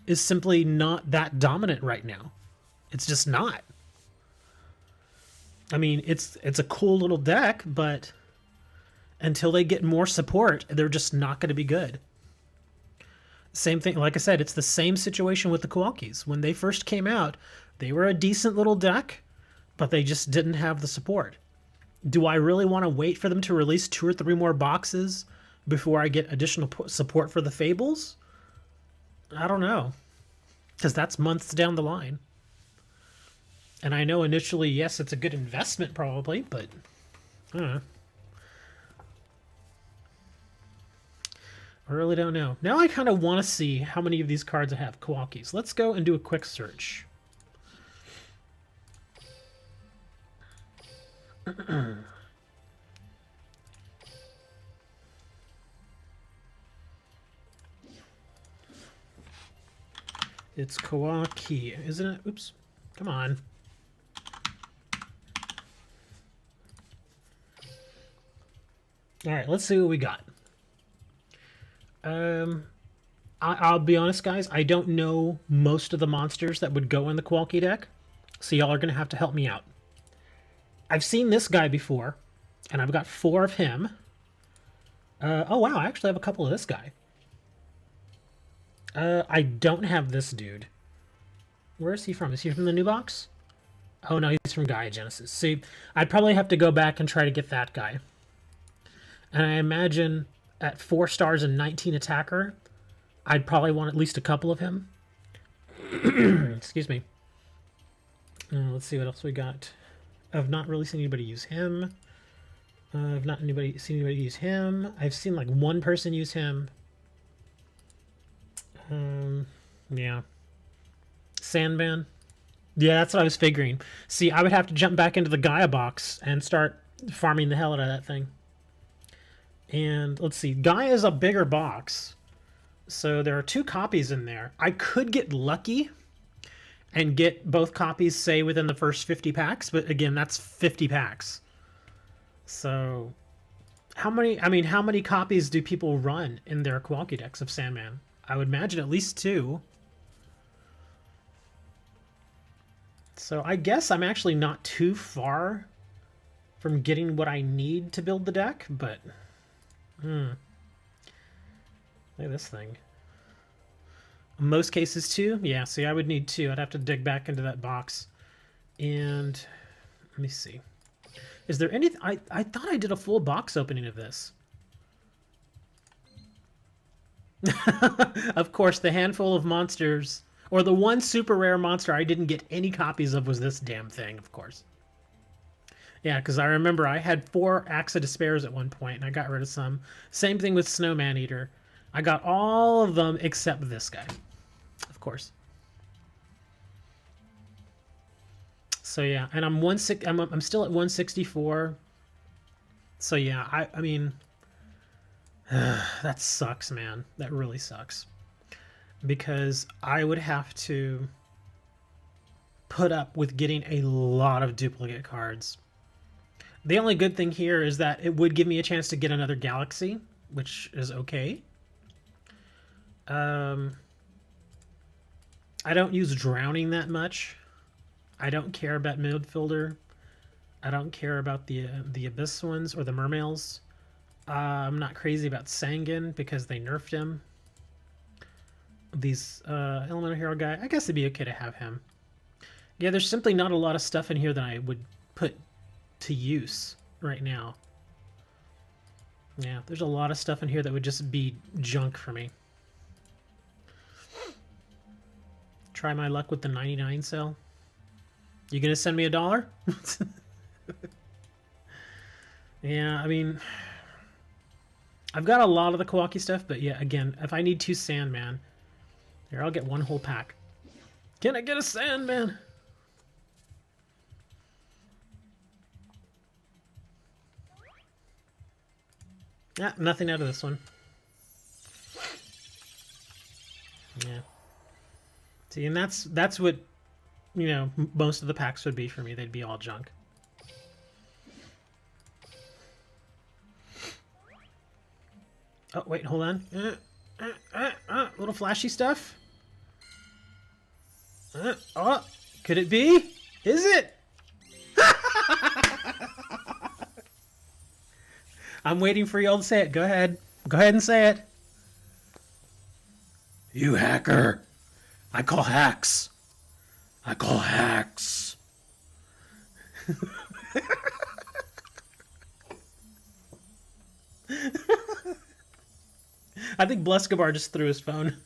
is simply not that dominant right now. It's just not. I mean, it's a cool little deck, but until they get more support, they're just not going to be good. Same thing, like I said, it's the same situation with the Kawakis. When they first came out, they were a decent little deck, but they just didn't have the support. Do I really want to wait for them to release 2 or 3 more boxes before I get additional support for the Fables? I don't know, because that's months down the line. And I know initially, yes, it's a good investment probably, but I don't know. I really don't know. Now I kind of want to see how many of these cards I have Kawakis. Let's go and do a quick search. It's Kawaki, isn't it? Oops. Come on. All right, let's see what we got. I'll be honest, guys. I don't know most of the monsters that would go in the Kawaki deck, so y'all are going to have to help me out. I've seen this guy before, and I've got 4 of him. Oh, wow, I actually have a couple of this guy. I don't have this dude. Where is he from? Is he from the new box? Oh, no, he's from Gaia Genesis. See, I'd probably have to go back and try to get that guy. And I imagine at 4 stars and 19 attacker, I'd probably want at least a couple of him. Excuse me. Let's see what else we got. I've not really seen anybody use him. I've not seen anybody use him. I've seen like 1 person use him. Yeah. Sandman. Yeah, that's what I was figuring. See, I would have to jump back into the Gaia box and start farming the hell out of that thing. And let's see, Gaia is a bigger box, so there are 2 copies in there. I could get lucky and get both copies, say, within the first 50 packs, but again, that's 50 packs. So, how many copies do people run in their Kawaki decks of Sandman? I would imagine at least 2. So I guess I'm actually not too far from getting what I need to build the deck, but... Look at this thing. In most cases 2? Yeah, see, I would need 2. I'd have to dig back into that box. And let me see. Is there anything... I thought I did a full box opening of this. Of course, the handful of monsters, or the one super rare monster I didn't get any copies of was this damn thing, of course. Yeah, because I remember I had 4 Axe of Despairs at one point, and I got rid of some. Same thing with Snowman Eater. I got all of them except this guy, of course. So yeah, and I'm still at 164. So yeah, I mean, that sucks, man. That really sucks. Because I would have to put up with getting a lot of duplicate cards. The only good thing here is that it would give me a chance to get another Galaxy, which is okay. I don't use Drowning that much. I don't care about Midfielder. I don't care about the Abyss ones or the Mermails. I'm not crazy about Sangan because they nerfed him. These Elemental Hero guy, I guess it'd be okay to have him. Yeah, there's simply not a lot of stuff in here that I would put to use right now. Yeah, there's a lot of stuff in here that would just be junk for me. Try my luck with the 99 sale. You gonna send me $1? Yeah, I mean, I've got a lot of the Kawaki stuff, but yeah, again, if I need 2 Sandman, here, I'll get 1 whole pack. Can I get a Sandman? Yeah, nothing out of this one. Yeah. See, and that's what, you know, most of the packs would be for me. They'd be all junk. Oh, wait, hold on. Little flashy stuff. Oh, could it be? Is it? I'm waiting for y'all to say it. Go ahead. Go ahead and say it. You hacker. I call hacks. I call hacks. I think Blescobar just threw his phone.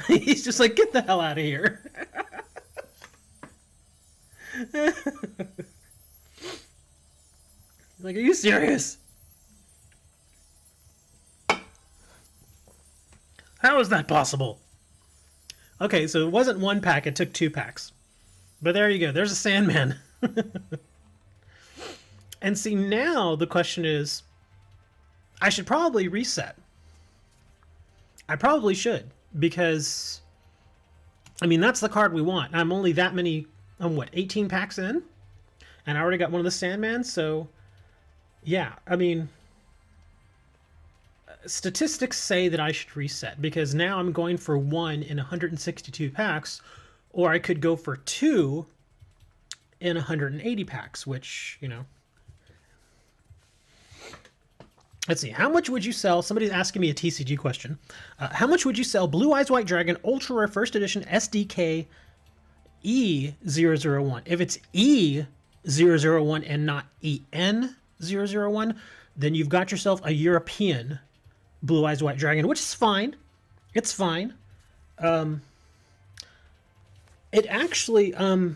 He's just like, get the hell out of here. Like, are you serious? How is that possible? Okay, so it wasn't 1 pack, it took 2 packs. But there you go, there's a Sandman. And see, now the question is, I should probably reset. I probably should, because, I mean, that's the card we want. I'm only that many, I'm what, 18 packs in? And I already got one of the Sandmans, so, yeah, I mean, statistics say that I should reset, because now I'm going for 1 in 162 packs, or I could go for 2 in 180 packs, which, you know. Let's see, how much would you sell? Somebody's asking me a TCG question. How much would you sell Blue Eyes White Dragon Ultra Rare First Edition SDK E001? If it's E001 and not EN001, then you've got yourself a European Blue Eyes White Dragon, which is fine. It's fine. It actually, to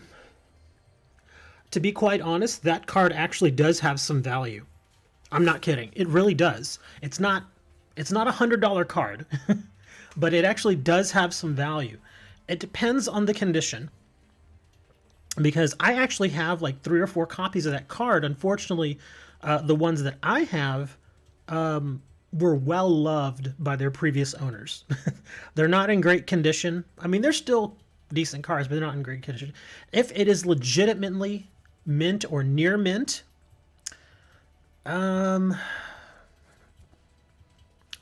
be quite honest, that card actually does have some value. I'm not kidding. It really does. It's not a $100 card, but it actually does have some value. It depends on the condition, because I actually have like 3 or 4 copies of that card. Unfortunately, the ones that I have were well loved by their previous owners. They're not in great condition. I mean, they're still decent cards, but they're not in great condition. If it is legitimately mint or near mint, I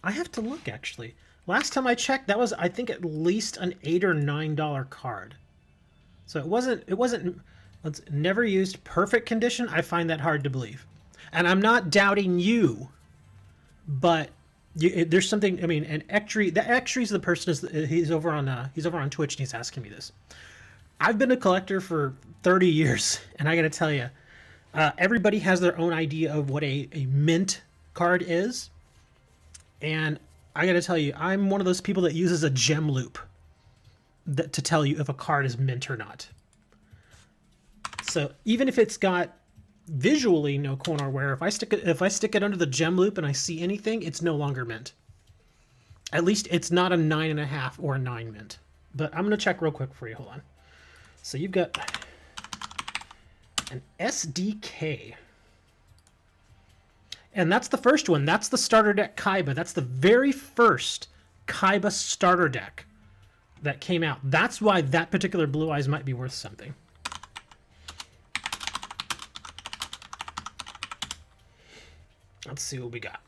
have to look, actually. Last time I checked, that was, I think, at least an $8 or $9 card. So it wasn't it's never used, perfect condition. I find that hard to believe. And I'm not doubting you, but there's something, I mean, and Ectree's the person, he's over on Twitch and he's asking me this. I've been a collector for 30 years, and I gotta tell you, everybody has their own idea of what a mint card is, and I gotta tell you, I'm one of those people that uses a gem loop to tell you if a card is mint or not. So even if it's got visually no corner wear, if I stick it under the gem loop and I see anything, it's no longer mint. At least it's not a 9.5 or a 9 mint. But I'm gonna check real quick for you. Hold on. So you've got an SDK. And that's the first one. That's the starter deck Kaiba. That's the very first Kaiba starter deck that came out. That's why that particular Blue Eyes might be worth something. Let's see what we got.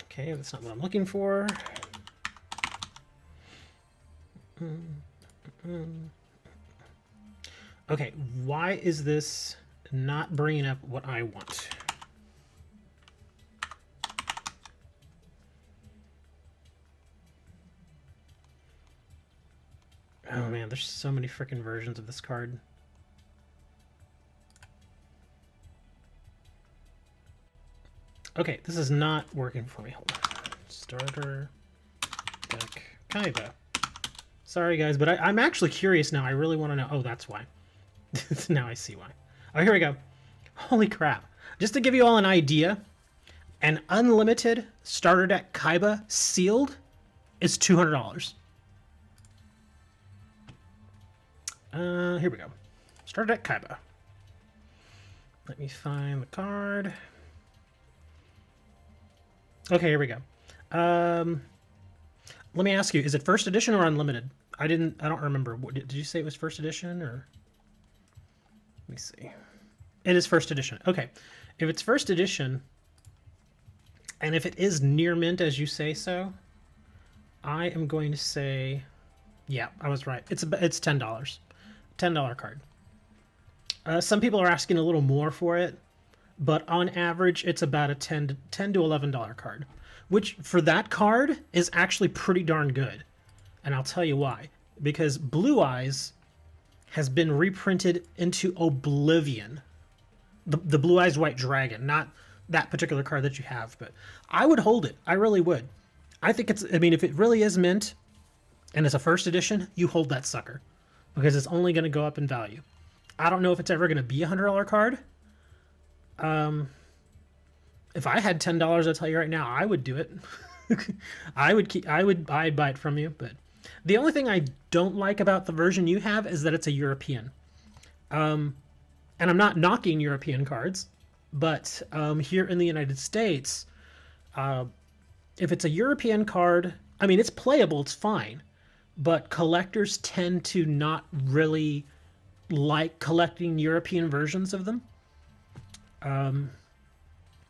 Okay, that's not what I'm looking for. Okay, why is this not bringing up what I want? Oh man, there's so many freaking versions of this card. Okay, this is not working for me. Hold on. Starter deck Kaiba. Sorry guys, but I'm actually curious now. I really want to know. Oh, that's why. Now I see why. Oh, here we go. Holy crap. Just to give you all an idea, an unlimited starter deck Kaiba sealed is $200. Here we go. Starter deck Kaiba. Let me find the card. Okay, here we go. Let me ask you, is it first edition or unlimited? I don't remember. Did you say it was first edition or? Let me see. It is first edition. Okay. If it's first edition, and if it is near mint as you say so, I am going to say, yeah, I was right. It's $10. $10 card. Some people are asking a little more for it, but on average, it's about a $10 to $11 card, which for that card is actually pretty darn good. And I'll tell you why. Because Blue Eyes has been reprinted into oblivion. The Blue Eyes White Dragon, not that particular card that you have, but I would hold it. I really would. I think if it really is mint and it's a first edition, you hold that sucker because it's only going to go up in value. I don't know if it's ever going to be a $100 card. If I had $10, I'll tell you right now, I would do it. I'd buy it from you, but the only thing I don't like about the version you have is that it's a European. And I'm not knocking European cards, but here in the United States, if it's a European card, I mean, it's playable, it's fine, but collectors tend to not really like collecting European versions of them.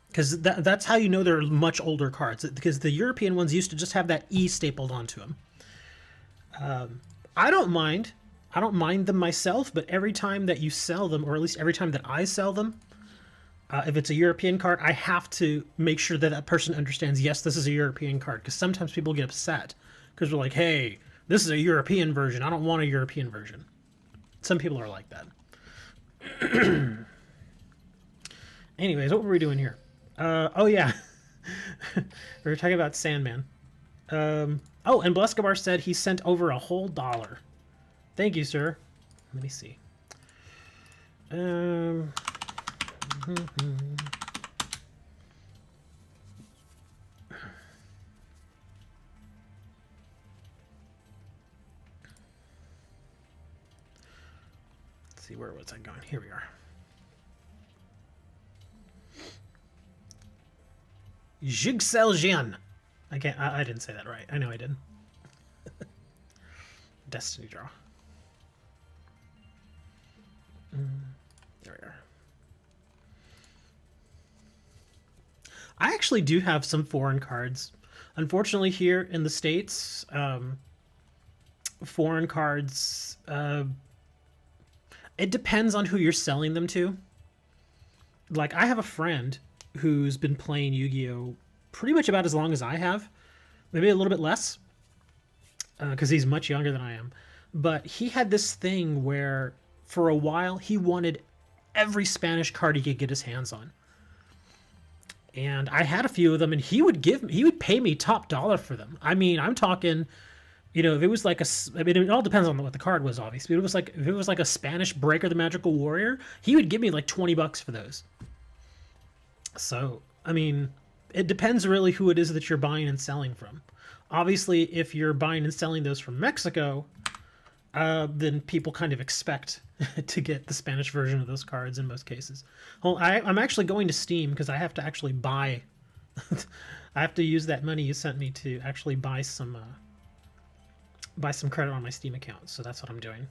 Because that's how you know they're much older cards, because the European ones used to just have that E stapled onto them. I don't mind them myself, but every time that you sell them, or at least every time that I sell them, if it's a European card, I have to make sure that that person understands, yes, this is a European card, because sometimes people get upset because they're like, hey, this is a European version, I don't want a European version. Some people are like that. Anyways, what were we doing here? Oh yeah, we were talking about Sandman. Oh, and Blescobar said he sent over a whole $1. Thank you, sir. Let me see. Let's see, where was I going? Here we are. Jigsaw Jian. I didn't say that right. I know I didn't. Destiny draw. There we are. I actually do have some foreign cards. Unfortunately, here in the States, foreign cards, it depends on who you're selling them to. Like, I have a friend who's been playing Yu-Gi-Oh! Pretty much about as long as I have. Maybe a little bit less, because he's much younger than I am. But he had this thing where, for a while, he wanted every Spanish card he could get his hands on. And I had a few of them, and he would pay me top dollar for them. I mean, I'm talking, if it was like I mean, it all depends on what the card was, obviously. But if it was like a Spanish Breaker the Magical Warrior, he would give me like $20 for those. So, I mean, it depends really who it is that you're buying and selling from. Obviously, if you're buying and selling those from Mexico, then people kind of expect to get the Spanish version of those cards in most cases. Well, I'm actually going to Steam because I have to actually buy. I have to use that money you sent me to actually buy some credit on my Steam account. So that's what I'm doing.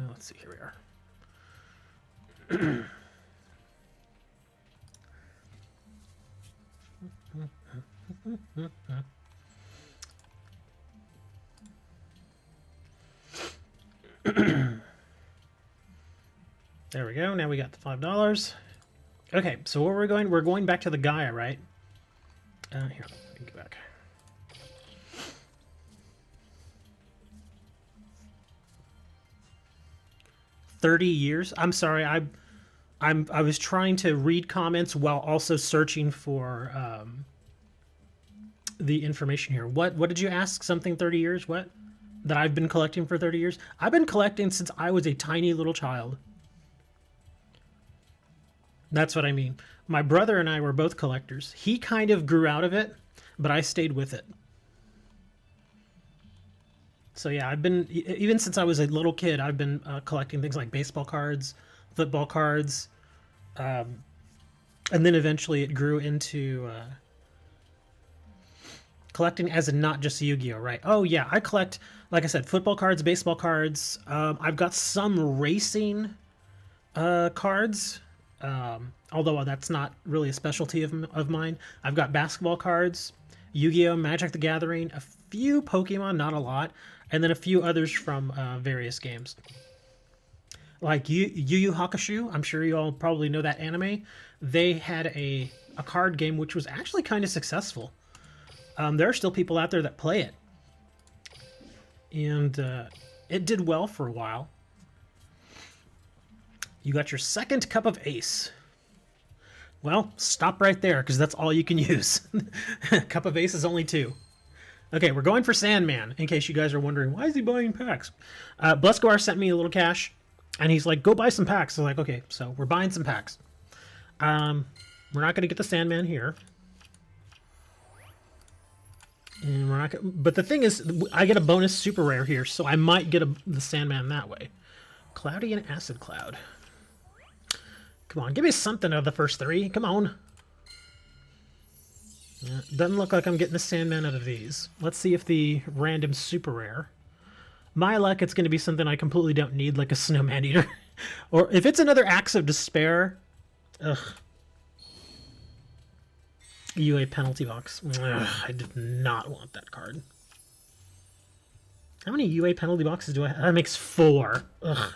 Let's see. Here we are. There we go. Now we got the $5. Okay, so where we're going? We're going back to the Gaia, right? Here, let me go back. $30. I'm sorry. I was trying to read comments while also searching for the information here. What did you ask? Something 30 years? What? That I've been collecting for 30 years? I've been collecting since I was a tiny little child. That's what I mean. My brother and I were both collectors. He kind of grew out of it, but I stayed with it. So yeah, I've been, even since I was a little kid, I've been collecting things like baseball cards, football cards, and then eventually it grew into collecting as in not just Yu-Gi-Oh, right? Oh yeah, I collect, like I said, football cards, baseball cards. I've got some racing cards, although that's not really a specialty of mine. I've got basketball cards, Yu-Gi-Oh, Magic the Gathering, a few Pokemon, not a lot, and then a few others from various games. Like Yu Yu Hakusho, I'm sure you all probably know that anime. They had a card game which was actually kind of successful. There are still people out there that play it. And it did well for a while. You got your second cup of Ace. Well, stop right there, because that's all you can use. Cup of Ace is only 2. Okay, we're going for Sandman, in case you guys are wondering, why is he buying packs? Blescoar sent me a little cash, and he's like, go buy some packs. I was like, okay, so we're buying some packs. We're not going to get the Sandman here. And we're not gonna, but the thing is, I get a bonus super rare here, so I might get the Sandman that way. Cloudy and Acid Cloud. Come on, give me something out of the first 3. Come on. Yeah, doesn't look like I'm getting the Sandman out of these. Let's see if the random super rare. My luck, it's going to be something I completely don't need, like a Snowman Eater. Or if it's another Axe of Despair, ugh. UA penalty box. Ugh, I did not want that card. How many UA penalty boxes do I have? That makes 4. Ugh,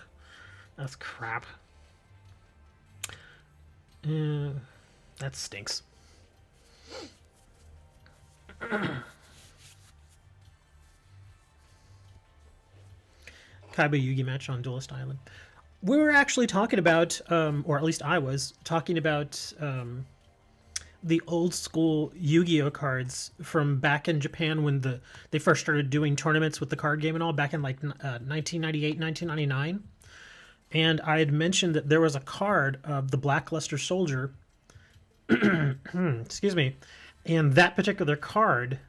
that's crap. That stinks. Kaiba Yugi match on Duelist Island. We were actually talking about, or at least I was, talking about the old school Yu-Gi-Oh cards from back in Japan when they first started doing tournaments with the card game and all, back in like 1998, 1999. And I had mentioned that there was a card of the Blackluster Soldier, excuse me, and that particular card,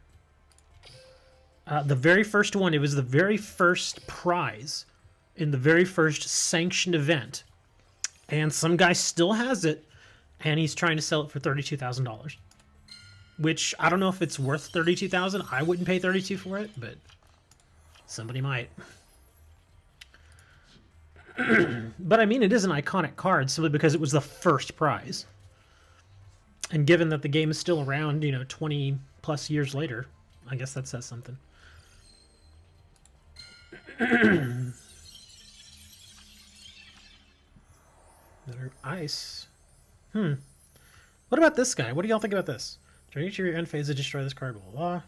the very first one, it was the very first prize in the very first sanctioned event. And some guy still has it, and he's trying to sell it for $32,000. Which, I don't know if it's worth $32,000. I wouldn't pay $32,000 for it, but somebody might. But I mean, it is an iconic card simply because it was the first prize. And given that the game is still around, 20 plus years later, I guess that says something. Another ice. What about this guy? What do y'all think about this? During each of your end phase to destroy this card, blah, blah, blah.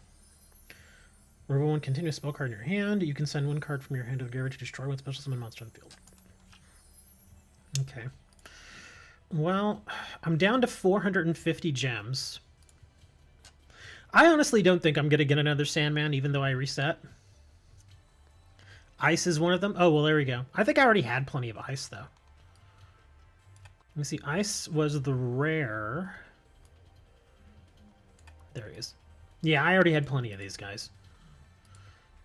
Remove one continuous spell card in your hand. You can send one card from your hand to the graveyard to destroy one special summon monster on the field. Okay. Well, I'm down to 450 gems. I honestly don't think I'm going to get another Sandman, even though I reset. Ice is one of them. Oh, well, there we go. I think I already had plenty of ice, though. Let me see. Ice was the rare. There he is. Yeah, I already had plenty of these guys.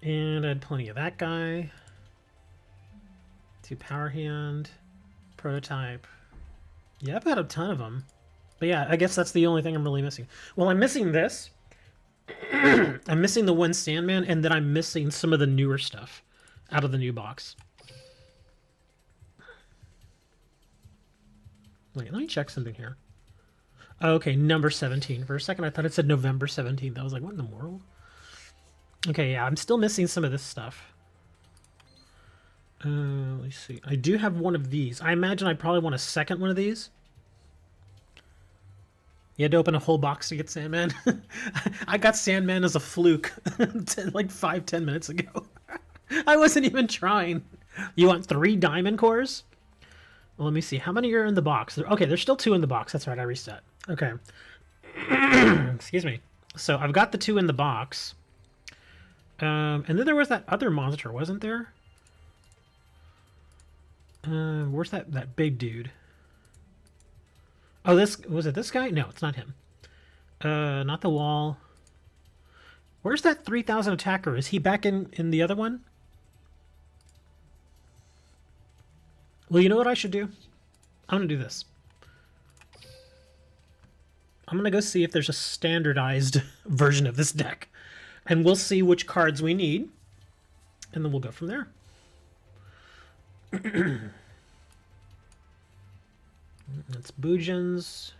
And I had plenty of that guy. 2 Power Hand. Prototype. Yeah, I've got a ton of them. But yeah, I guess that's the only thing I'm really missing. Well, I'm missing this. I'm missing the 1 Sandman, and then I'm missing some of the newer stuff out of the new box. Wait, let me check something here. Oh, okay, number 17. For a second, I thought it said November 17th. I was like, what in the world? Okay, yeah, I'm still missing some of this stuff. Let's see. I do have one of these. I imagine I probably want a second one of these. You had to open a whole box to get Sandman. I got Sandman as a fluke like 5-10 minutes ago. I wasn't even trying. You want 3 diamond cores? Well, let me see. How many are in the box? Okay, there's still 2 in the box. That's right, I reset. Okay. Excuse me. So I've got the 2 in the box. And then there was that other monster, wasn't there? Where's that big dude? Oh, was it this guy? No, it's not him. Not the wall. Where's that 3000 attacker? Is he back in the other one? Well, you know what I should do? I'm gonna do this. I'm gonna go see if there's a standardized version of this deck. And we'll see which cards we need. And then we'll go from there. That's Boojans,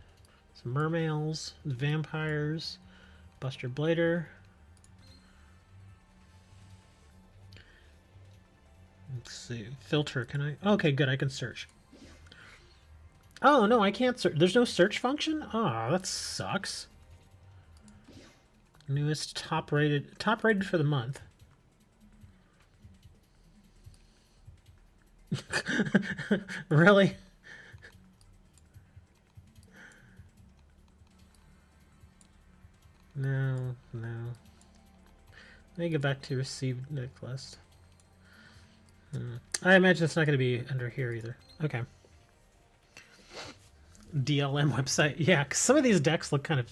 some Mermails, Vampires, Buster Blader. Let's see. Filter, can I? Okay, good, I can search. Oh, no, I can't search. There's no search function? Oh, that sucks. Newest top rated for the month. Really? No. Let me go back to received deck list. I imagine it's not going to be under here either. Okay. DLM website. Yeah, because some of these decks look kind of,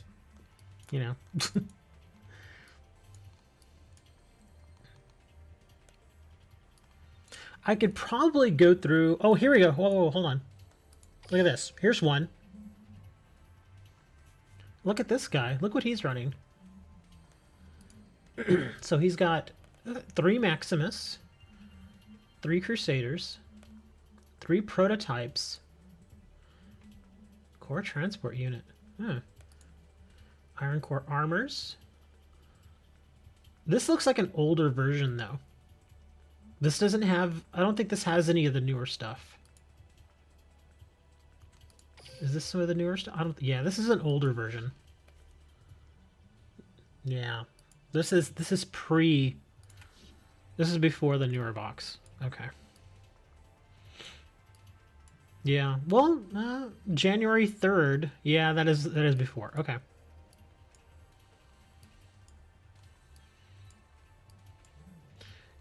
you know. I could probably go through... Oh, here we go. Whoa, hold on. Look at this. Here's one. Look at this guy. Look what he's running. So he's got 3 Maximus, 3 Crusaders, 3 Prototypes, Core Transport Unit. Huh. Iron Core Armors. This looks like an older version, though. This doesn't have... I don't think this has any of the newer stuff. Is this some of the newer stuff? Yeah, this is an older version. Yeah. This is pre... This is before the newer box. Okay. Yeah. Well, January 3rd. Yeah, that is before. Okay.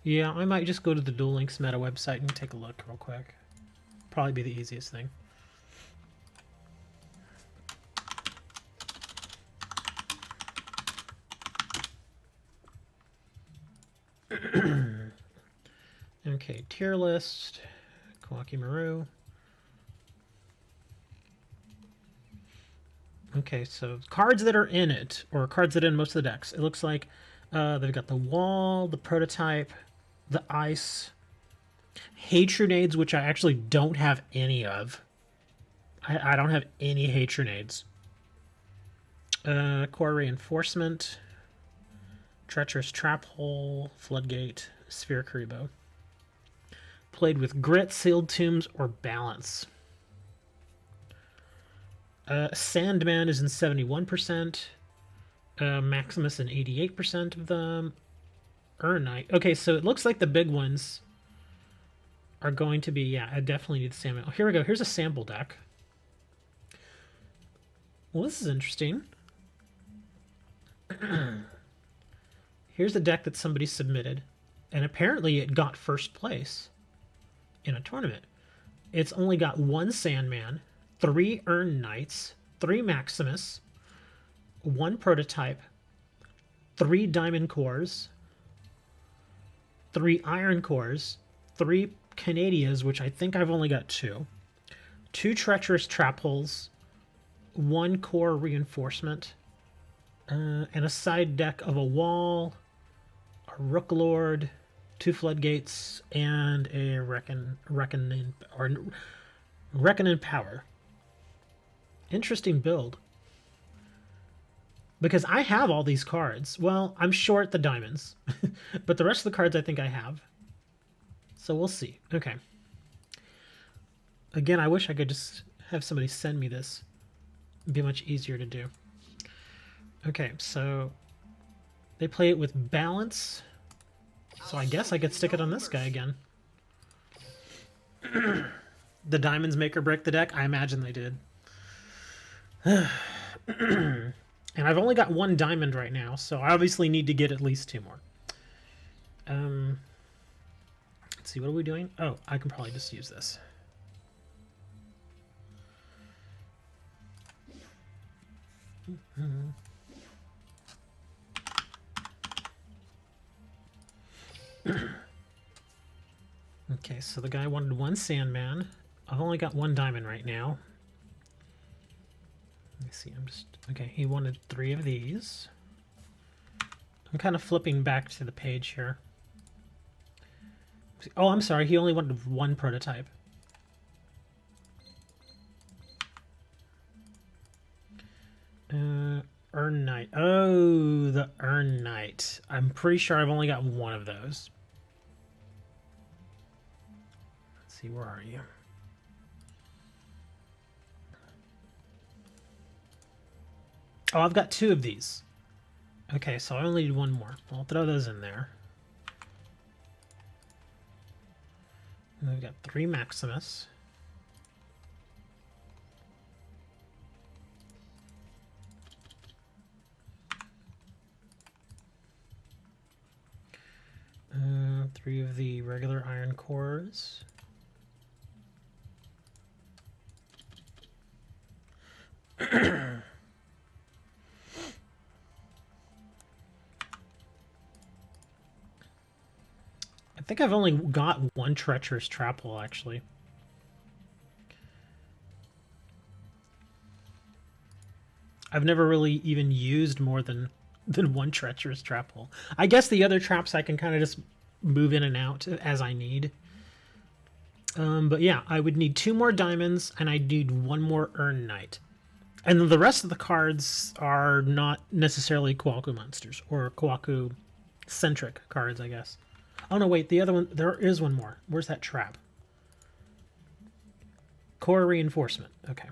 Yeah, I might just go to the Duel Links meta website and take a look real quick. Probably be the easiest thing. Okay, tier list. Kawaki Maru. Okay, so cards that are in it, or cards that are in most of the decks. It looks like they've got the wall, the prototype, the ice, Hatronades, which I actually don't have any of. I don't have any Hatronades. Core Reinforcement, Treacherous Trap Hole, Floodgate, Sphere Karibo. Played with Grit, Sealed Tombs, or Balance. Sandman is in 71%. Maximus in 88% of them. Urnite. Okay, so it looks like the big ones are going to be... Yeah, I definitely need the Sandman. Oh, here we go. Here's a sample deck. Well, this is interesting. Here's a deck that somebody submitted, and apparently it got first place in a tournament. It's only got 1 Sandman, 3 Urn Knights, 3 Maximus, 1 Prototype, 3 Diamond Cores, 3 Iron Cores, 3 Canadias, which I think I've only got 2, 2 Treacherous Trap Holes, 1 Core Reinforcement, and a side deck of a Wall, a Rook Lord, 2 Floodgates, and a Reckoning Power. Interesting build. Because I have all these cards. Well, I'm short the diamonds. But the rest of the cards I think I have. So we'll see. Okay. Again, I wish I could just have somebody send me this. It'd be much easier to do. Okay, so they play it with balance. So I guess I could stick it on this guy again. The diamonds make or break the deck? I imagine they did. And I've only got 1 diamond right now, so I obviously need to get at least 2 more. Let's see, what are we doing? Oh, I can probably just use this. Okay, so the guy wanted 1 Sandman. I've only got 1 diamond right now. Let me see, okay, he wanted 3 of these. I'm kind of flipping back to the page here. Oh, I'm sorry, he only wanted 1 prototype. Urn Knight. Oh, the Urn Knight. I'm pretty sure I've only got 1 of those. Let's see, where are you? Oh, I've got 2 of these. Okay, so I only need 1 more. I'll throw those in there. And we've got 3 Maximus. Three of the regular iron cores. I think I've only got 1 treacherous trap hole, actually. I've never really even used more than 1 treacherous trap hole. I guess the other traps I can kind of just move in and out as I need. But yeah, I would need 2 more diamonds, and I need 1 more Urn Knight. And the rest of the cards are not necessarily Kwaku monsters, or Kwaku-centric cards, I guess. Oh no, wait, the other one, there is 1 more. Where's that trap? Core Reinforcement, okay.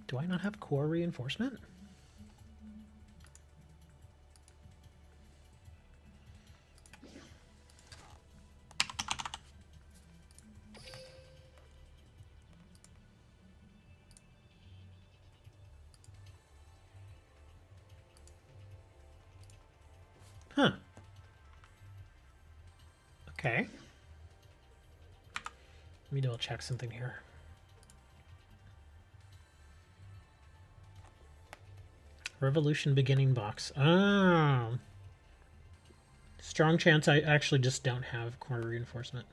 Do I not have Core Reinforcement? Huh. Okay. Let me double check something here. Revolution beginning box. Oh. Strong chance I actually just don't have Core Reinforcement.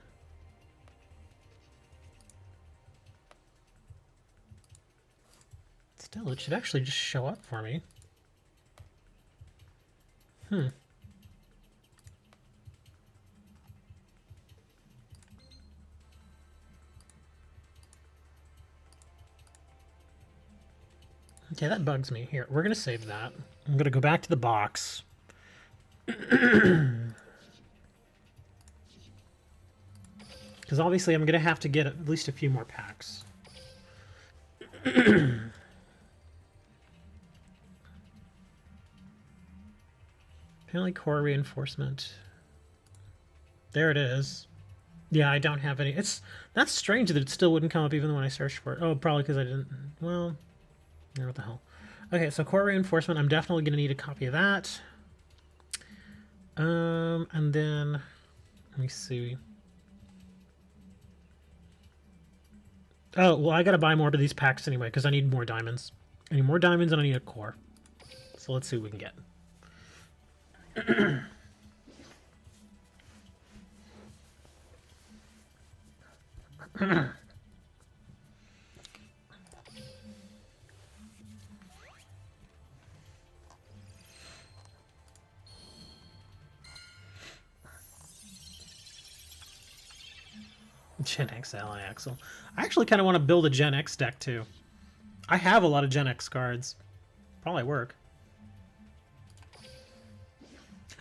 Still, it should actually just show up for me. Okay, that bugs me. Here, we're going to save that. I'm going to go back to the box. Because obviously I'm going to have to get at least a few more packs. Apparently Core Reinforcement. There it is. Yeah, I don't have any. That's strange that it still wouldn't come up even when I searched for it. Oh, probably because I didn't. Well, what the hell. Okay, so core reinforcement. I'm definitely going to need a copy of that. And then let me see. Oh, well, I got to buy more of these packs anyway because I need more diamonds. I need more diamonds and I need a core. So let's see what we can get. Gen X Ally Axle. I actually kind of want to build a Gen X deck too. I have a lot of Gen X cards. Probably work.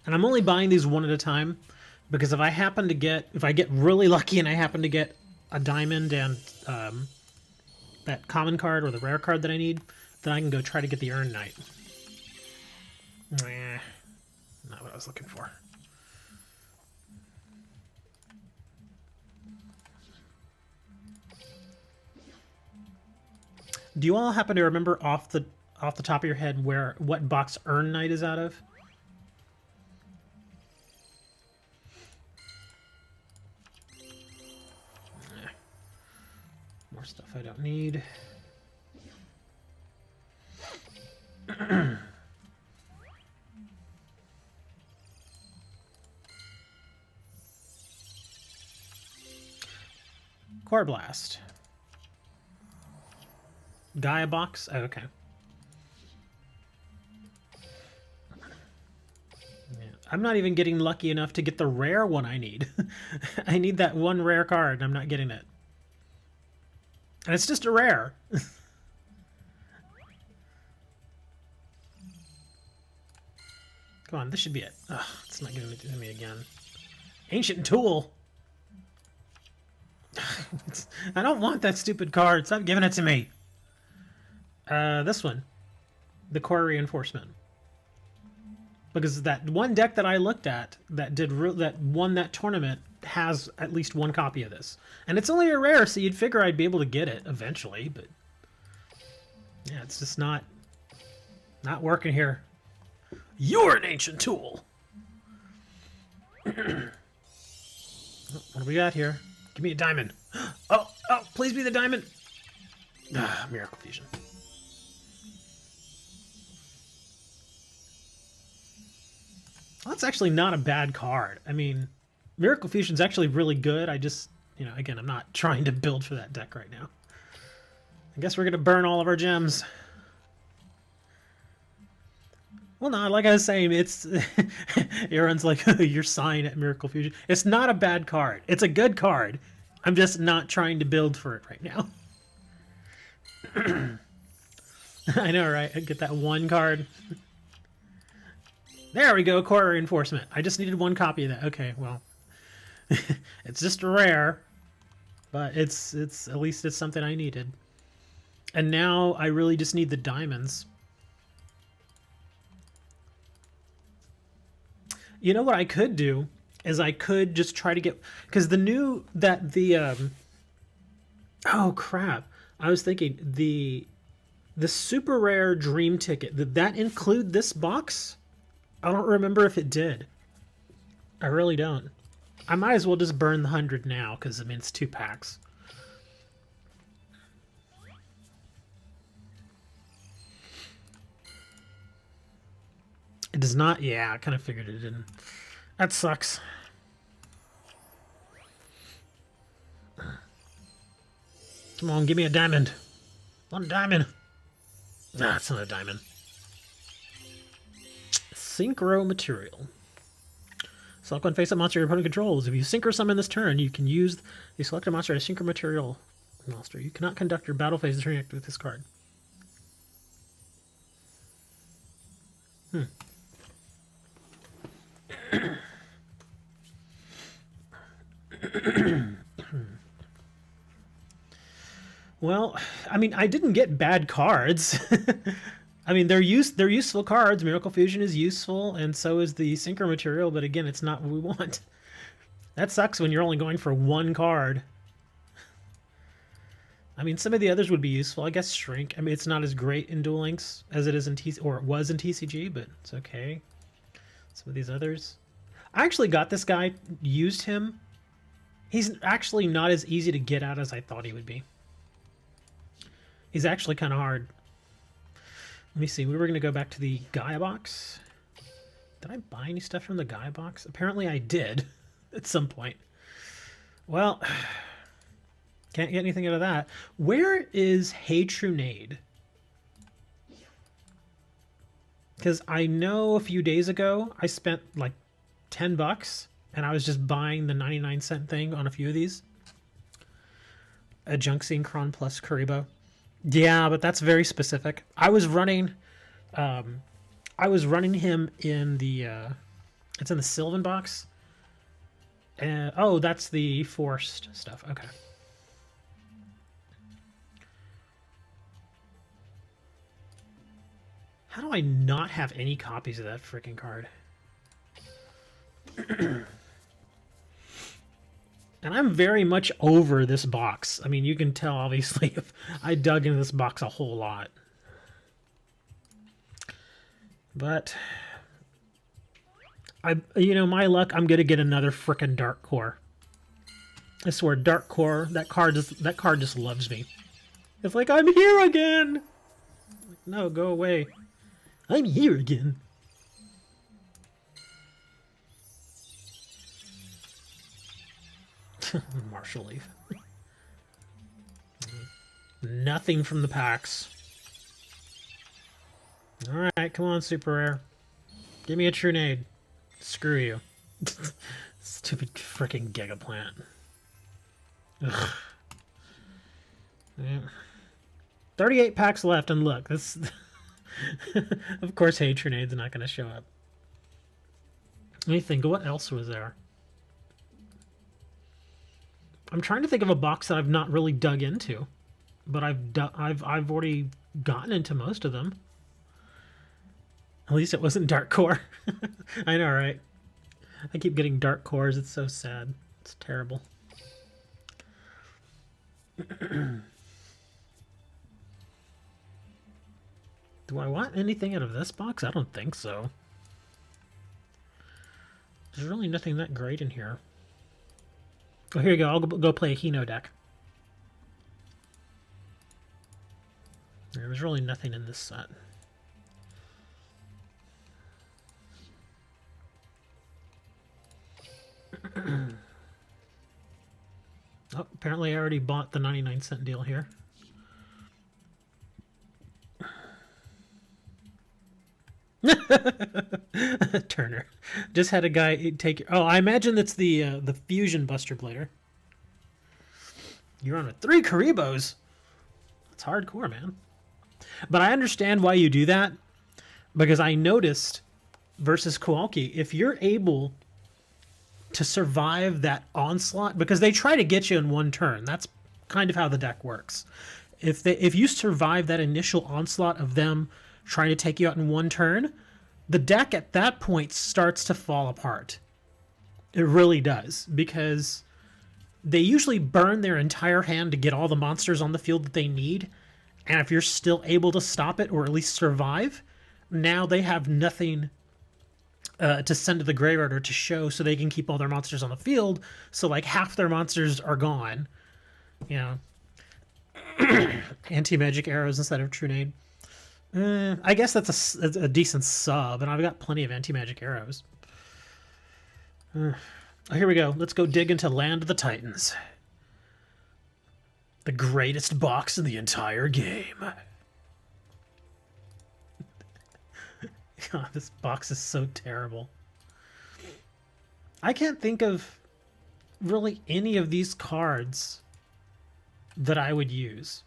And I'm only buying these one at a time because if I get really lucky and I happen to get a diamond and that common card or the rare card that I need, then I can go try to get the Earn Knight. Not what I was looking for. Do you all happen to remember off the top of your head what box Earn Knight is out of? More stuff I don't need. Core Blast. Gaia box? Oh, okay. Yeah. I'm not even getting lucky enough to get the rare one I need. I need that one rare card, and I'm not getting it. And it's just a rare. Come on, this should be it. Ugh, it's not giving it to me again. Ancient Tool! I don't want that stupid card. Stop giving it to me. This one. The Core Reinforcement. Because that one deck that I looked at that won that tournament has at least one copy of this. And it's only a rare, so you'd figure I'd be able to get it eventually, but yeah, it's just not working here. You're an Ancient Tool! What do we got here? Give me a diamond. Oh, please be the diamond. Miracle Fusion. Well, that's actually not a bad card. I mean, Miracle Fusion's actually really good. I just, again, I'm not trying to build for that deck right now. I guess we're going to burn all of our gems. Well, no, like I was saying, it's... Aaron's like, your sign at Miracle Fusion. It's not a bad card. It's a good card. I'm just not trying to build for it right now. I know, right? I get that one card. There we go, Core Reinforcement. I just needed one copy of that. Okay, well. It's just a rare. But it's at least it's something I needed. And now I really just need the diamonds. You know what I could do is I could just try to get, because oh crap, I was thinking the super rare dream ticket, did that include this box? I don't remember if it did. I really don't. I might as well just burn the 100 now because I mean it's 2 packs. It does not. Yeah, I kind of figured it didn't. That sucks. Come on, give me a diamond. One diamond. Nah, it's not a diamond. Synchro material. Select one face-up monster your opponent controls. If you synchro summon this turn, you can use the selected monster as synchro material monster. You cannot conduct your battle phase turn with this card. Well, I mean, I didn't get bad cards. I mean, they're useful cards. Miracle Fusion is useful, and so is the Synchro Material, but again, it's not what we want. That sucks when you're only going for one card. I mean, some of the others would be useful. I guess Shrink. I mean, it's not as great in Duel Links as it is in or it was in TCG, but it's okay. Some of these others. I actually got this guy, used him. He's actually not as easy to get out as I thought he would be. He's actually kind of hard. Let me see. We were going to go back to the Gaia box. Did I buy any stuff from the Gaia box? Apparently I did at some point. Well, can't get anything out of that. Where is Hey Trunade? Because I know a few days ago I spent like $10 and I was just buying the 99-cent thing on a few of these. A Junksine Kron plus Kuribo. Yeah, but that's very specific. I was running him in the it's in the Sylvan box. Oh, that's the forced stuff. Okay. How do I not have any copies of that freaking card? And I'm very much over this box. I mean, you can tell, obviously, if I dug into this box a whole lot. But, my luck, I'm going to get another frickin' Dark Core. I swear, Dark Core, that card just loves me. It's like, I'm here again! Like, no, go away. I'm here again. Marshall Leaf. Nothing from the packs. Alright, come on, Super Rare. Give me a Trunade. Screw you. Stupid freaking Giga Plant. Ugh. Yeah. 38 packs left, and look, this... Of course, Hey Trunade's not going to show up. Let me think, what else was there? I'm trying to think of a box that I've not really dug into, but I've already gotten into most of them. At least it wasn't Dark Core. I know, right? I keep getting Dark Cores. It's so sad. It's terrible. Do I want anything out of this box? I don't think so. There's really nothing that great in here. Oh, here you go. I'll go play a Hino deck. There was really nothing in this set. Oh, apparently I already bought the 99-cent deal here. Turner. Just had a guy take... Oh, I imagine that's the Fusion Buster Blader. You're on with 3 Karibos. That's hardcore, man. But I understand why you do that. Because I noticed, versus Kowalki, if you're able to survive that onslaught... Because they try to get you in one turn. That's kind of how the deck works. If you survive that initial onslaught of them trying to take you out in one turn, the deck at that point starts to fall apart. It really does, because they usually burn their entire hand to get all the monsters on the field that they need, and if you're still able to stop it, or at least survive, now they have nothing to send to the graveyard or to show, so they can keep all their monsters on the field, so like half their monsters are gone. You know, anti-magic arrows instead of Trunade. I guess that's a decent sub, and I've got plenty of anti-magic arrows. Oh, here we go. Let's go dig into Land of the Titans. The greatest box in the entire game. God, this box is so terrible. I can't think of really any of these cards that I would use.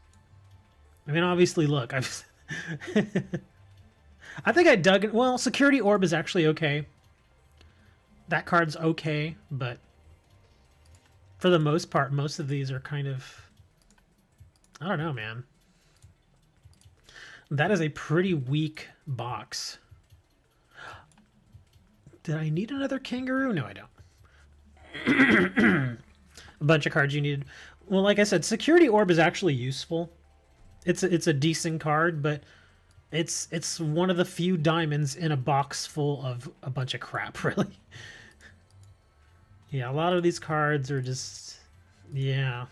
I mean, obviously, look, I've... I think I dug it. Well, Security Orb is actually okay. That card's okay, but for the most part, most of these are kind of... I don't know, man. That is a pretty weak box. Did I need another kangaroo? No, I A bunch of cards you needed. Well, like I said, Security Orb is actually useful. It's a decent card, but it's one of the few diamonds in a box full of a bunch of crap, really. Yeah, a lot of these cards are just... yeah.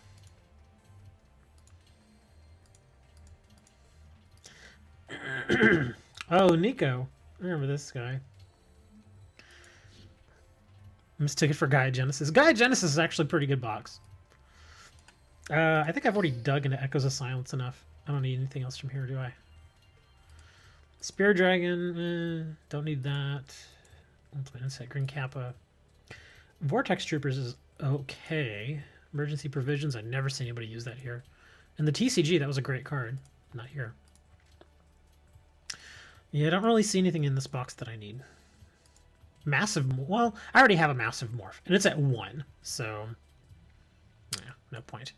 Oh, Nico. I remember this guy. I mistook it for Gaia Genesis. Gaia Genesis is actually a pretty good box. I think I've already dug into Echoes of Silence enough. I don't need anything else from here, do I? Spear Dragon, don't need that. Ultimate Insight, Green Kappa. Vortex Troopers is okay. Emergency Provisions, I've never seen anybody use that here. And the TCG, that was a great card. Not here. Yeah, I don't really see anything in this box that I need. Massive, well, I already have a Massive Morph, and it's at 1, so... yeah, no point.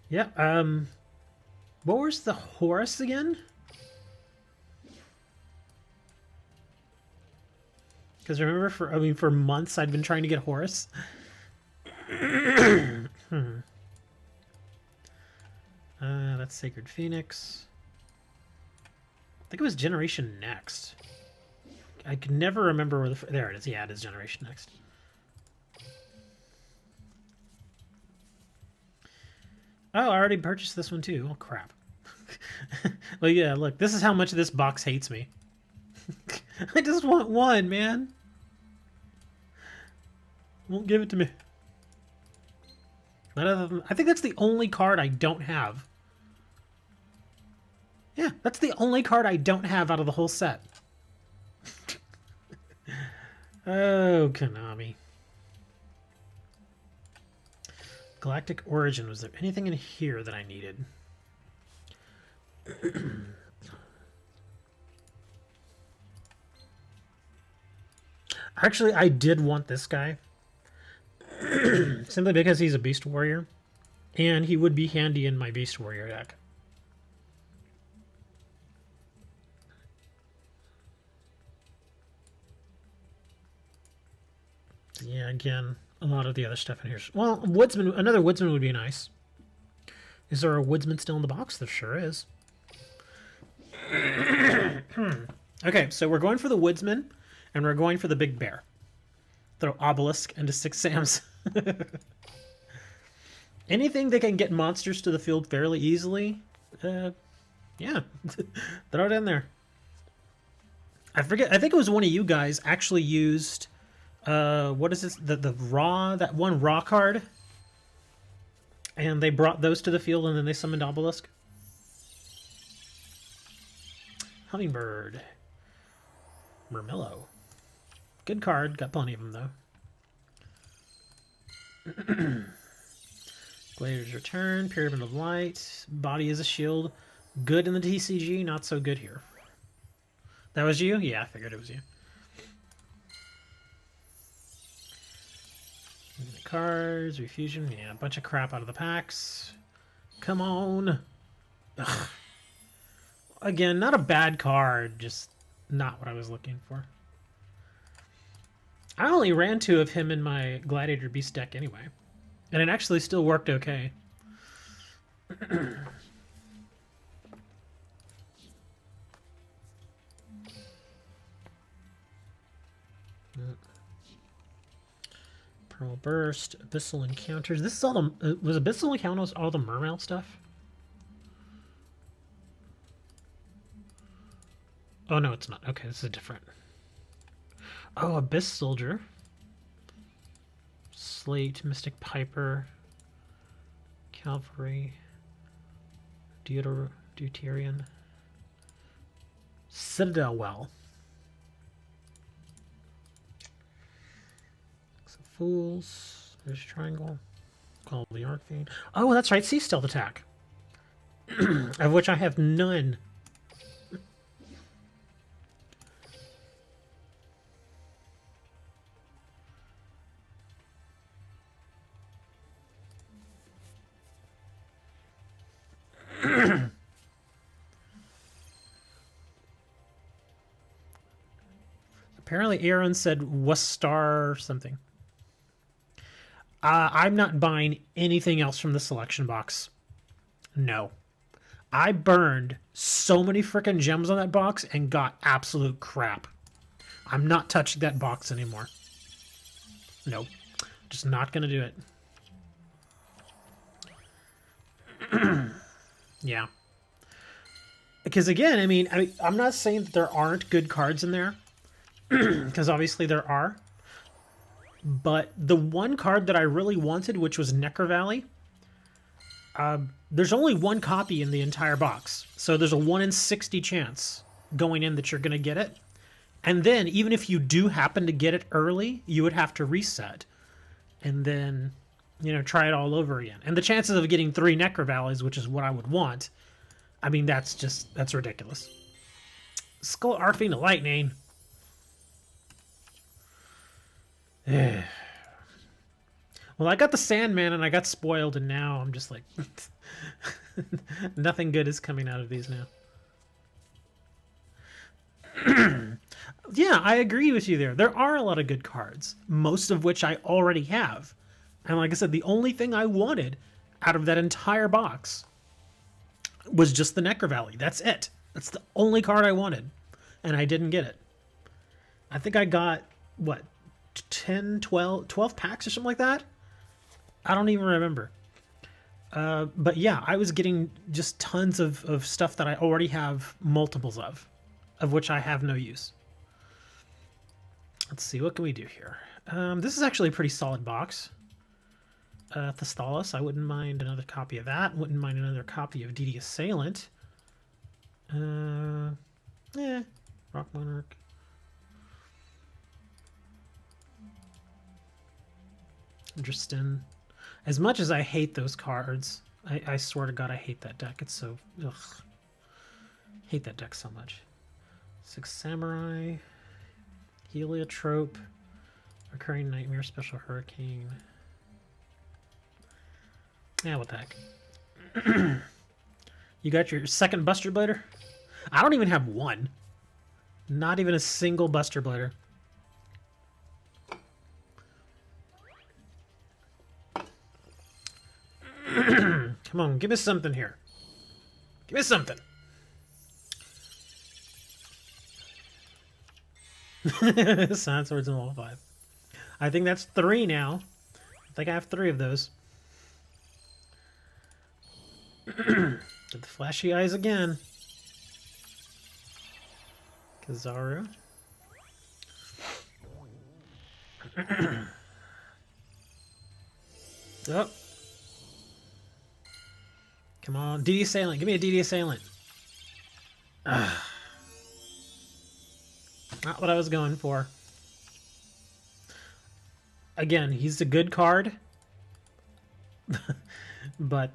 Yeah, what was the Horus again? Because remember, for months I'd been trying to get Horus. That's Sacred Phoenix. I think it was Generation Next. I could never remember where there it is. Yeah, it is Generation Next. Oh, I already purchased this one too. Oh, crap. Well, yeah, look. This is how much this box hates me. I just want one, man. Won't give it to me. I think that's the only card I don't have. Yeah, that's the only card I don't have out of the whole set. Oh, Konami. Galactic Origin. Was there anything in here that I needed? Actually, I did want this guy. Simply because he's a Beast Warrior. And he would be handy in my Beast Warrior deck. Yeah, again, a lot of the other stuff in here. Well, Woodsman, another Woodsman would be nice. Is there a Woodsman still in the box? There sure is. Okay, so we're going for the Woodsman, and we're going for the Big Bear. Throw Obelisk into 6 Sams. Anything that can get monsters to the field fairly easily, yeah, throw it in there. I forget, I think it was one of you guys actually used... what is this? The raw, that one raw card, and they brought those to the field, and then they summoned Obelisk. Hummingbird, Murmillo, good card. Got plenty of them though. Gladiator's Return, Pyramid of Light, Body as a Shield, good in the TCG, not so good here. That was you? Yeah, I figured it was you. Cards, Refusion, yeah, a bunch of crap out of the packs. Come on. Ugh. Again, not a bad card, just not what I was looking for. I only ran 2 of him in my Gladiator Beast deck anyway. And it actually still worked okay. Pearl Burst, Abyssal Encounters. This is all the... was Abyssal Encounters all the Mermail stuff? Oh, no, it's not. Okay, this is different. Oh, Abyss Soldier. Slate, Mystic Piper. Cavalry. Deuterian. Citadel Well. Fools. There's Triangle. Call the Arcane. Oh, that's right. Sea Stealth Attack. Of which I have none. Apparently Aaron said Westar something. I'm not buying anything else from the selection box. No. I burned so many freaking gems on that box and got absolute crap. I'm not touching that box anymore. Nope. Just not going to do it. Yeah. Because again, I mean, I'm not saying that there aren't good cards in there. Because obviously there are. But the one card that I really wanted, which was Necker Valley, there's only one copy in the entire box. So there's a 1 in 60 chance going in that you're going to get it. And then, even if you do happen to get it early, you would have to reset. And then, you know, try it all over again. And the chances of getting 3 Necker Valleys, which is what I would want, I mean, that's ridiculous. Skull Arcfiend Lightning. Well, I got the Sandman and I got spoiled, and now I'm just like... nothing good is coming out of these now. Yeah, I agree with you there. There are a lot of good cards, most of which I already have. And like I said, the only thing I wanted out of that entire box was just the Necker Valley. That's it. That's the only card I wanted. And I didn't get it. I think I got, what, 10, 12 packs or something like that? I don't even remember. But yeah, I was getting just tons of stuff that I already have multiples of which I have no use. Let's see, what can we do here? This is actually a pretty solid box. Thestalos, I wouldn't mind another copy of that. Wouldn't mind another copy of DD Assailant. Rock Monarch. Interesting. As much as I hate those cards, I swear to God, I hate that deck. It's so... ugh. Hate that deck so much. 6 Samurai. Heliotrope. Recurring Nightmare. Special Hurricane. Yeah, what the heck. You got your second Buster Blader? I don't even have one. Not even a single Buster Blader. Come on, give us something here. Give us something. Sand Swords in level 5. I think that's 3 now. I think I have 3 of those. Get the flashy eyes again. Kizaru. Oh. Come on, DD Assailant. Give me a DD Assailant. Not what I was going for. Again, he's a good card. But,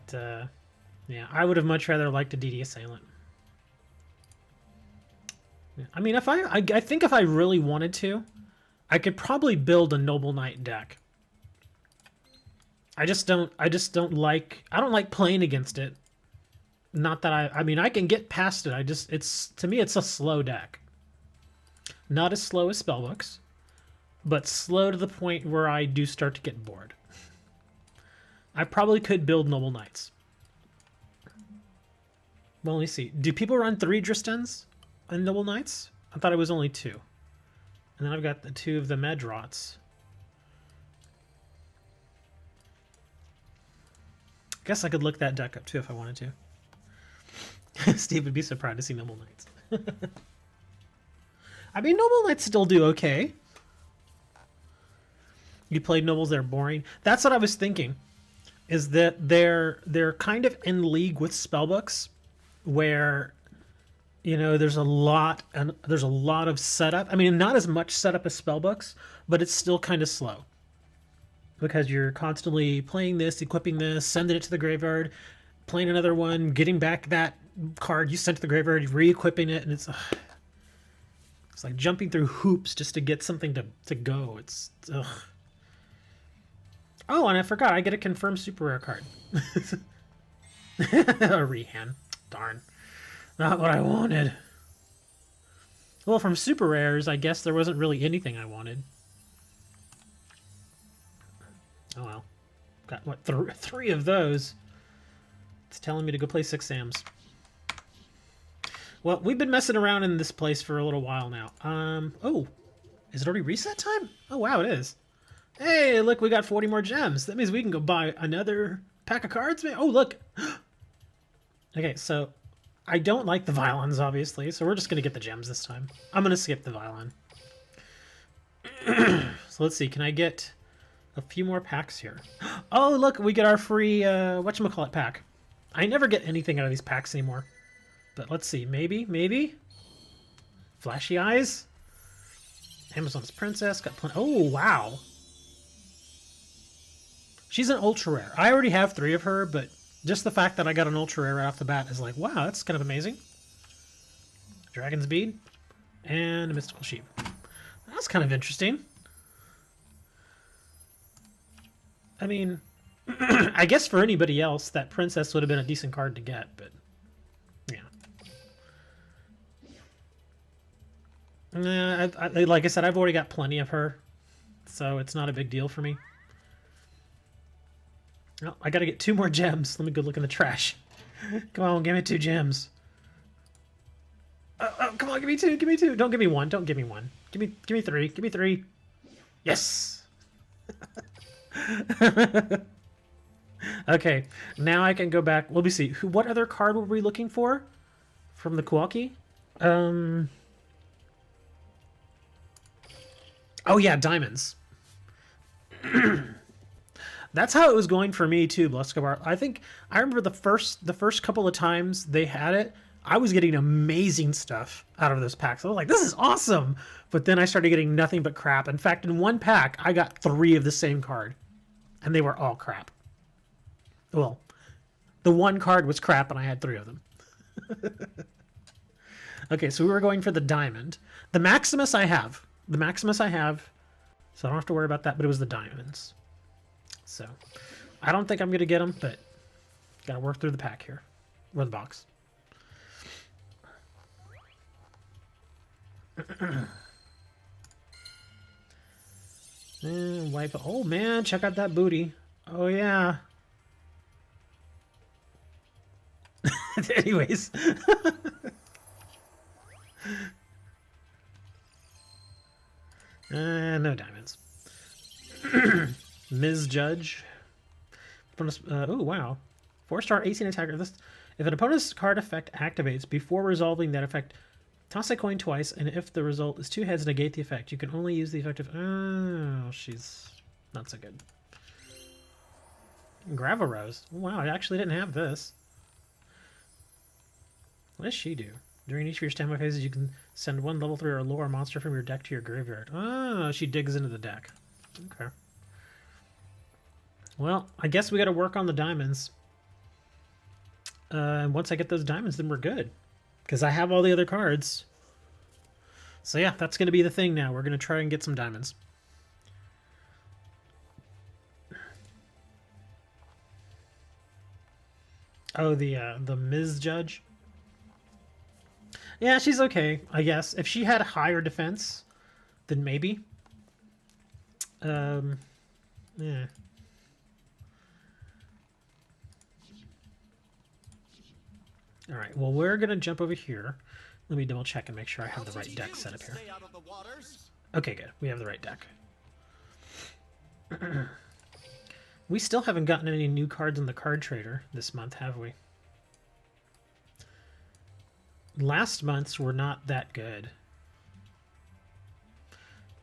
yeah, I would have much rather liked a DD Assailant. Yeah. I mean, if I think if I really wanted to, I could probably build a Noble Knight deck. I don't like playing against it. Not that I mean, I can get past it. To me, it's a slow deck. Not as slow as Spellbooks, but slow to the point where I do start to get bored. I probably could build Noble Knights. Well, let me see. Do people run 3 Dristens and Noble Knights? I thought it was only 2. And then I've got the 2 of the Medrots. Guess I could look that deck up too if I wanted to. Steve would be surprised to see Noble Knights. I mean, Noble Knights still do okay. You played Nobles, they're boring. That's what I was thinking. Is that they're kind of in league with Spellbooks, where, you know, there's a lot of setup. I mean, not as much setup as Spellbooks, but it's still kind of slow. Because you're constantly playing this, equipping this, sending it to the graveyard, playing another one, getting back that card you sent to the graveyard, re-equipping it, and it's like jumping through hoops just to get something to go. It's ugh. Oh, and I forgot, I get a confirmed super rare card. A Rehan. Darn. Not what I wanted. Well, from super rares, I guess there wasn't really anything I wanted. Oh well. Got, what, three of those? It's telling me to go play 6 Sams. Well, we've been messing around in this place for a little while now. Oh, is it already reset time? Oh, wow, it is. Hey, look, we got 40 more gems. That means we can go buy another pack of cards. Oh, look. Okay, so I don't like the violins, obviously, so we're just going to get the gems this time. I'm going to skip the violin. So let's see, can I get a few more packs here? Oh, look, we get our free, whatchamacallit pack. I never get anything out of these packs anymore. But let's see, maybe? Flashy eyes? Amazon's Princess, got plenty. Oh, wow. She's an ultra rare. I already have 3 of her, but just the fact that I got an ultra rare right off the bat is like, wow, that's kind of amazing. Dragon's Bead and a Mystical Sheep. That's kind of interesting. I mean, I guess for anybody else, that Princess would have been a decent card to get, but yeah. Like I said, I've already got plenty of her, so it's not a big deal for me. Oh, I gotta get 2 more gems. Let me go look in the trash. Come on, give me 2 gems. Oh, come on, give me 2, give me 2. Don't give me 1, don't give me 1. Give me 3, give me 3. Yes! Okay, now I can go back. Let me see. What other card were we looking for from the Kawaki? Oh yeah, diamonds. That's how it was going for me too, Bluscobar. I think I remember the first couple of times they had it, I was getting amazing stuff out of those packs. I was like, this is awesome. But then I started getting nothing but crap. In fact, in one pack, I got 3 of the same card. And they were all crap. Well, the one card was crap and I had 3 of them. Okay, so we were going for the diamond. The Maximus I have. The Maximus I have. So I don't have to worry about that, but it was the diamonds. So I don't think I'm going to get them, but got to work through the pack here. Or the box. And wipe. Oh man, check out that booty. Oh yeah. Anyways. No diamonds. Ms. Judge. Oh wow. 4-star 18 attacker. This, if an opponent's card effect activates before resolving that effect, toss a coin twice, and if the result is 2 heads, negate the effect. You can only use the effect of... Oh, she's not so good. Gravel Rose. Wow, I actually didn't have this. What does she do? During each of your standby phases, you can send 1 level 3 or lower monster from your deck to your graveyard. Oh, she digs into the deck. Okay. Well, I guess we got to work on the diamonds. And once I get those diamonds, then we're good. Because I have all the other cards. So yeah, that's going to be the thing now. We're going to try and get some diamonds. Oh, the Ms. Judge? Yeah, she's okay, I guess. If she had higher defense, then maybe. Yeah. Alright, well, we're going to jump over here. Let me double check and make sure I have the right deck set up here. Okay, good. We have the right deck. We still haven't gotten any new cards in the card trader this month, have we? Last month's were not that good.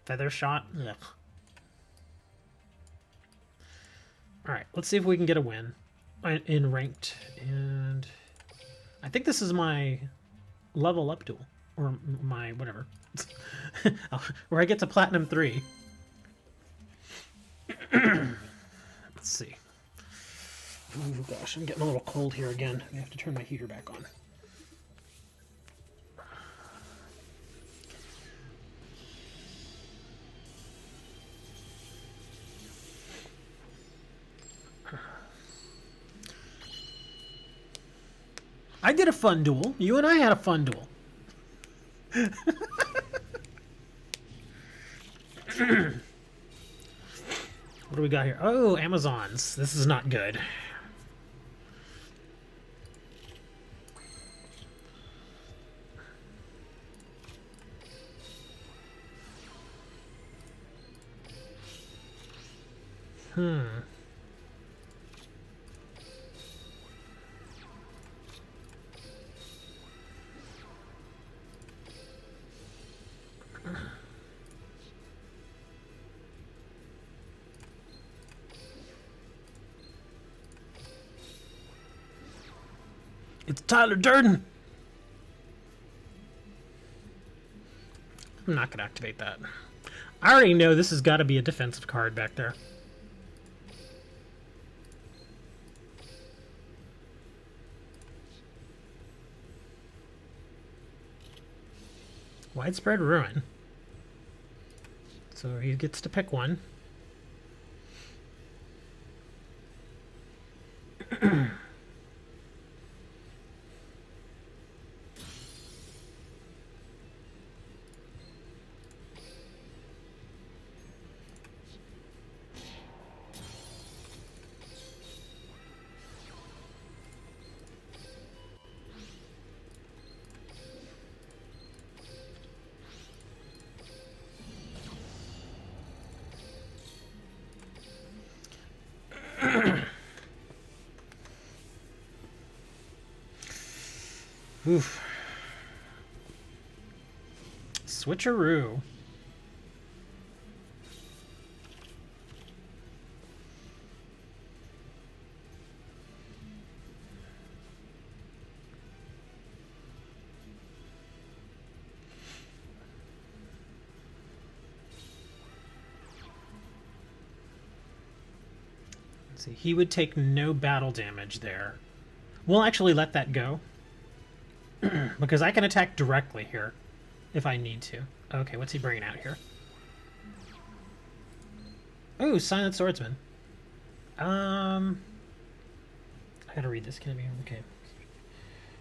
Feather Shot? Ugh. Alright, let's see if we can get a win in ranked. And I think this is my level up duel. Or my whatever. Where I get to Platinum 3. Let's see. Oh gosh, I'm getting a little cold here again. I have to turn my heater back on. I did a fun duel. You and I had a fun duel. What do we got here? Oh, Amazons. This is not good. It's Tyler Durden. I'm not going to activate that. I already know this has got to be a defensive card back there. Widespread Ruin. So he gets to pick one. Oof. Switcheroo. Let's see. He would take no battle damage there. We'll actually let that go. Because I can attack directly here if I need to. Okay, what's he bringing out here? Oh, Silent Swordsman. I gotta read this. Can it be? Okay.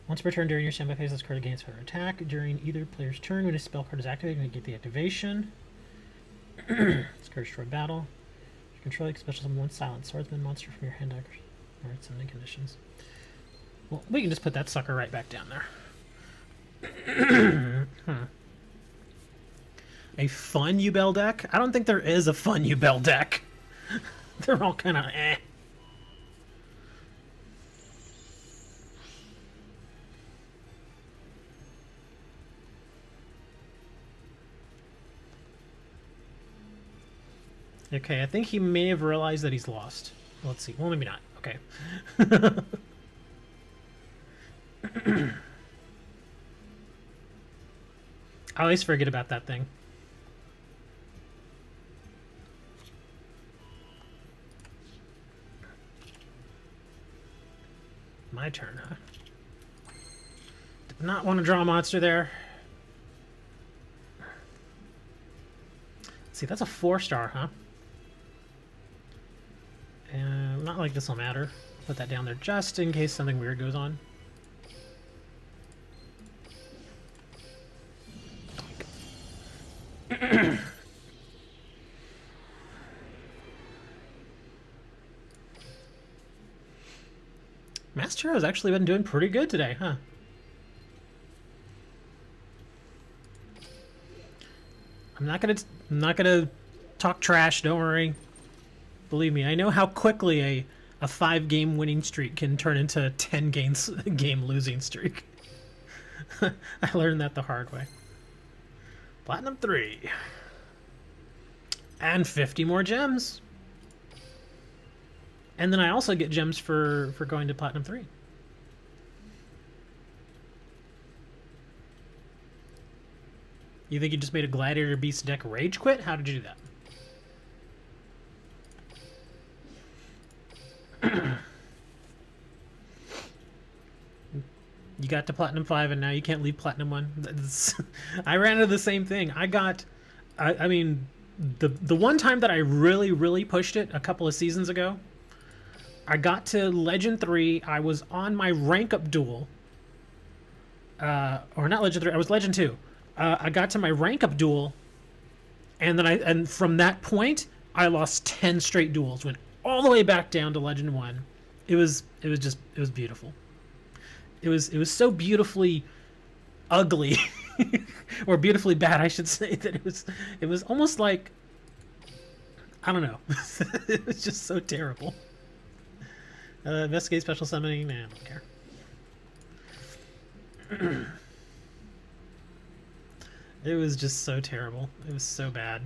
Once per turn during your standby phase, this card gains further attack. During either player's turn, when a spell card is activated, you get the activation. This card destroy battle. You control special summon one Silent Swordsman monster from your hand deck or its summoning conditions. Well, we can just put that sucker right back down there. A fun Yubel deck? I don't think there is a fun Yubel deck. They're all kind of eh. Okay, I think he may have realized that he's lost. Let's see. Well, maybe not. Okay. I always forget about that thing. My turn, huh? Did not want to draw a monster there. Let's see, that's a 4-star, huh? Not like this will matter. Put that down there just in case something weird goes on. Master Hero's actually been doing pretty good today, huh? I'm not gonna talk trash, don't worry. Believe me, I know how quickly a 5-game winning streak can turn into a 10-game losing streak. I learned that the hard way. Platinum 3. And 50 more gems. And then I also get gems for going to Platinum 3. You think you just made a Gladiator Beast deck rage quit? How did you do that? You got to Platinum 5 and now you can't leave Platinum 1. I ran into the same thing. I mean, the one time that I really pushed it a couple of seasons ago, I got to Legend 3. I was on my rank up duel. Or not Legend 3, I was Legend 2. I got to my rank up duel And from that point, I lost 10 straight duels, went all the way back down to Legend 1. It was beautiful. It was so beautifully ugly or beautifully bad, I should say, that it was almost like, I don't know. It was just so terrible. Investigate special summoning. Nah, I don't care. It was just so terrible. It was so bad.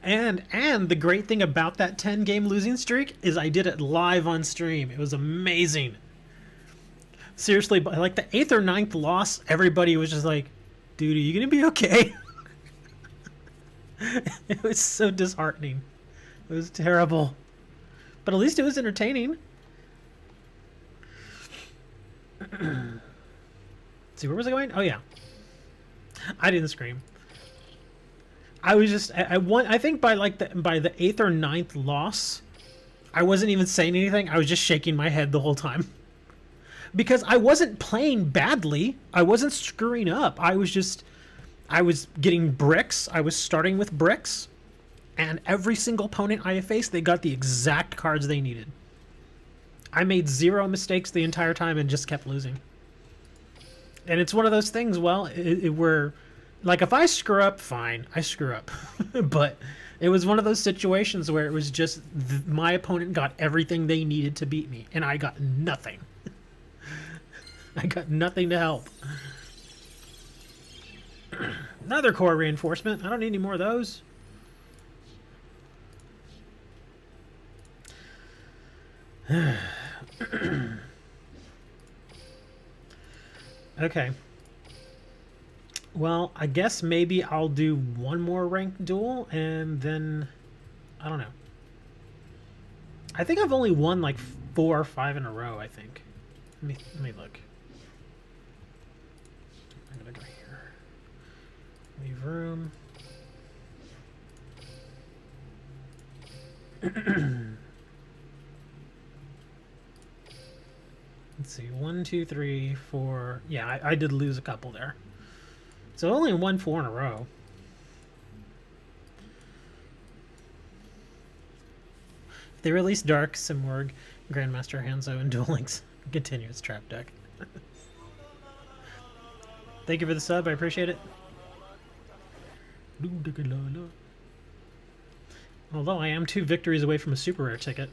And the great thing about that 10 game losing streak is I did it live on stream. It was amazing. Seriously, by like the 8th or ninth loss, everybody was just like, dude, are you gonna be okay? It was so disheartening. It was terrible. But at least it was entertaining. See, where was I going? Oh yeah. I didn't scream. I was just I won. I think by the 8th or ninth loss, I wasn't even saying anything. I was just shaking my head the whole time. Because I wasn't playing badly. I wasn't screwing up. I was getting bricks. I was starting with bricks. And every single opponent I faced, they got the exact cards they needed. I made 0 mistakes the entire time and just kept losing. And it's one of those things, well, where, like, if I screw up, fine, I screw up. But it was one of those situations where it was just my opponent got everything they needed to beat me, and I got nothing. I got nothing to help. Another core reinforcement. I don't need any more of those. Okay. Well, I guess maybe I'll do one more ranked duel and then I don't know. I think I've only won like 4 or 5 in a row, I think. Let me look. I'm gonna go here. Leave room. Let's see, 1, 2, 3, 4. Yeah, I did lose a couple there. So only won 4 in a row. If they release Dark, Simorg, Grandmaster Hanzo, and Duel Links, continue its trap deck. Thank you for the sub, I appreciate it. Although I am 2 victories away from a super rare ticket.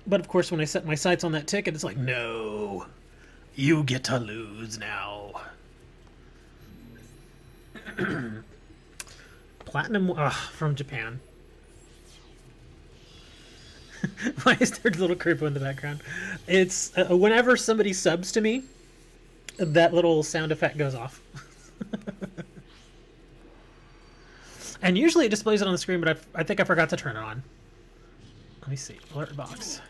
But of course, when I set my sights on that ticket, it's like, no, you get to lose now. Platinum from Japan. Why is there a little creepo in the background? It's whenever somebody subs to me, that little sound effect goes off. And usually it displays it on the screen, but I think I forgot to turn it on. Let me see. Alert box.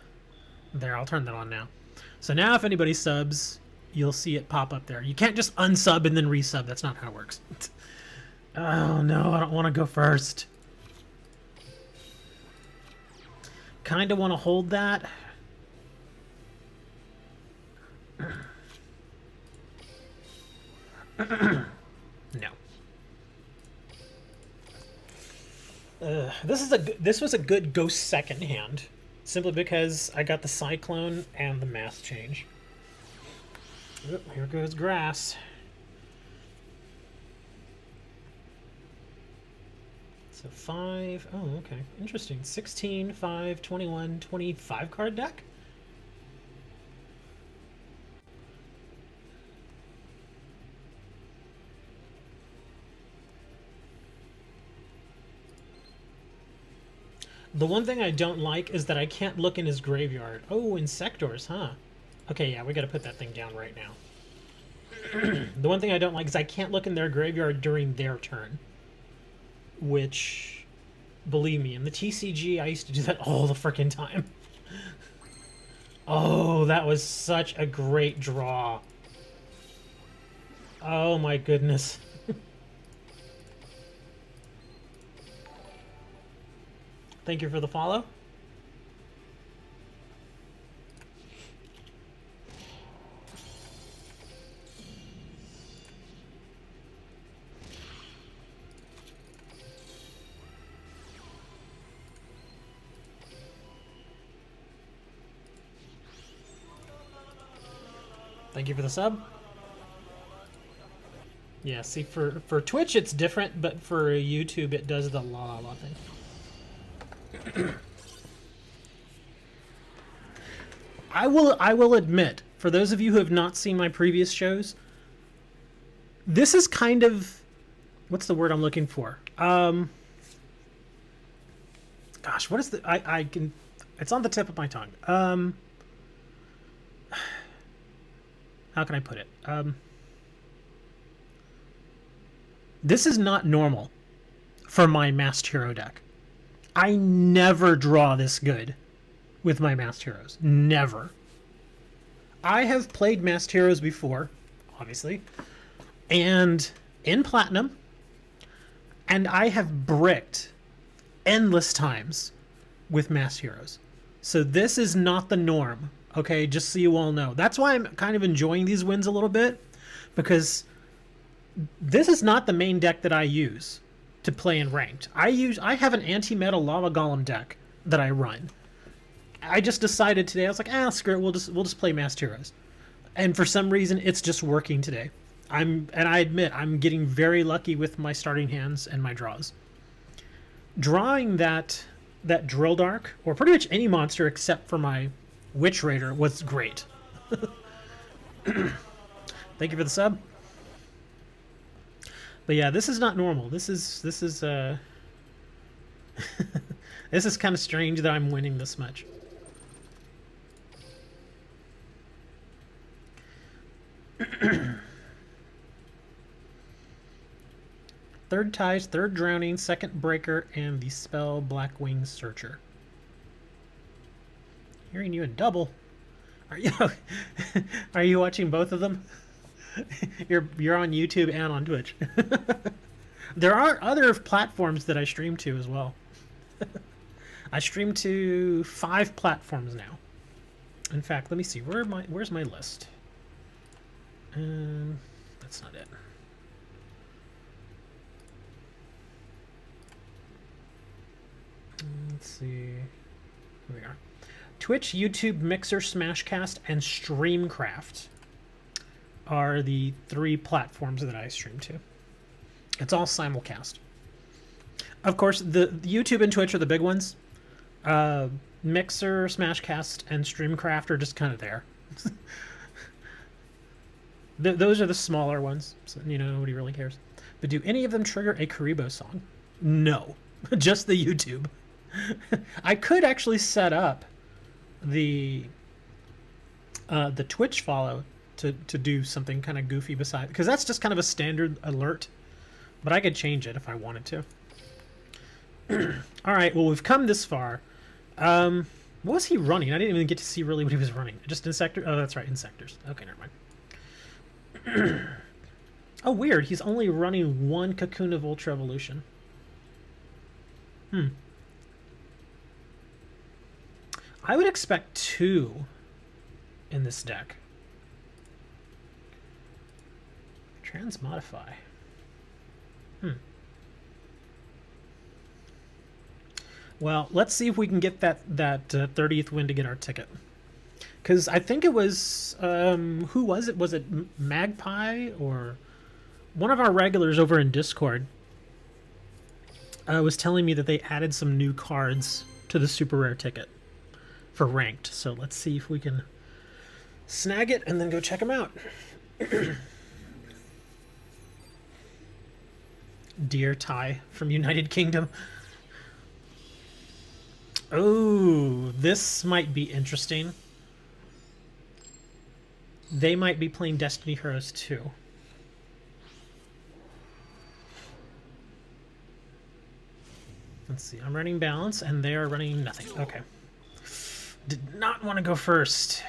There, I'll turn that on now. So now if anybody subs, you'll see it pop up there. You can't just unsub and then resub. That's not how it works. Oh no, I don't want to go first. Kind of want to hold that. No. This was a good go second hand, simply because I got the Cyclone and the Math Change. Oh, here goes grass. So 5. Oh, okay. Interesting. 16, 5, 21, 25 card deck? The one thing I don't like is that I can't look in his graveyard. Oh, Insectors, huh? Okay, yeah, we gotta put that thing down right now. The one thing I don't like is I can't look in their graveyard during their turn. Which, believe me, in the TCG, I used to do that all the frickin' time. Oh, that was such a great draw. Oh my goodness. Thank you for the follow. Thank you for the sub. Yeah, see, for Twitch it's different, but for YouTube it does the la la la thing. I will admit, for those of you who have not seen my previous shows, this is kind of, what's the word I'm looking for? Gosh, what is the I can, it's on the tip of my tongue. How can I put it? This is not normal for my Masked Hero deck. I never draw this good with my Masked Heroes. Never. I have played Masked Heroes before, obviously, and in Platinum, and I have bricked endless times with Masked Heroes. So this is not the norm, okay? Just so you all know. That's why I'm kind of enjoying these wins a little bit, because this is not the main deck that I use to play in ranked. I have an anti-meta lava golem deck that I run. I just decided today, I was like, screw it, we'll just play Masked Heroes. And for some reason it's just working today. And I admit I'm getting very lucky with my starting hands and my draws. Drawing that Drill Dark, or pretty much any monster except for my Witch Raider, was great. Thank you for the sub. But yeah, this is not normal. This is this is kind of strange that I'm winning this much. Third Ties, Third Drowning, Second Breaker, and the spell Blackwing Searcher. Hearing you in double. Are you watching both of them? You're on YouTube and on Twitch. There are other platforms that I stream to as well. I stream to 5 platforms now. In fact, let me see. Where's my list? That's not it. Let's see. Here we are. Twitch, YouTube, Mixer, Smashcast, and Streamcraft are the 3 platforms that I stream to. It's all simulcast. Of course, the YouTube and Twitch are the big ones. Mixer, Smashcast, and Streamcraft are just kind of there. Those are the smaller ones, so, nobody really cares. But do any of them trigger a Karibo song? No, just the YouTube. I could actually set up the Twitch follow to do something kind of goofy beside, because that's just kind of a standard alert, but I could change it if I wanted to. All right, well, we've come this far. What was he running? I didn't even get to see really what he was running. Just Insector? Oh, that's right, Insectors. Okay, never mind. Oh, weird. He's only running 1 Cocoon of Ultra Evolution. I would expect 2 in this deck. Transmodify. Well, let's see if we can get that 30th win to get our ticket. Because I think it was, who was it? Was it Magpie or one of our regulars over in Discord? Was telling me that they added some new cards to the super rare ticket for ranked. So let's see if we can snag it and then go check them out. Dear Ty from United Kingdom. Oh, this might be interesting. They might be playing Destiny Heroes too. Let's see. I'm running balance, and they are running nothing. Okay. Did not want to go first.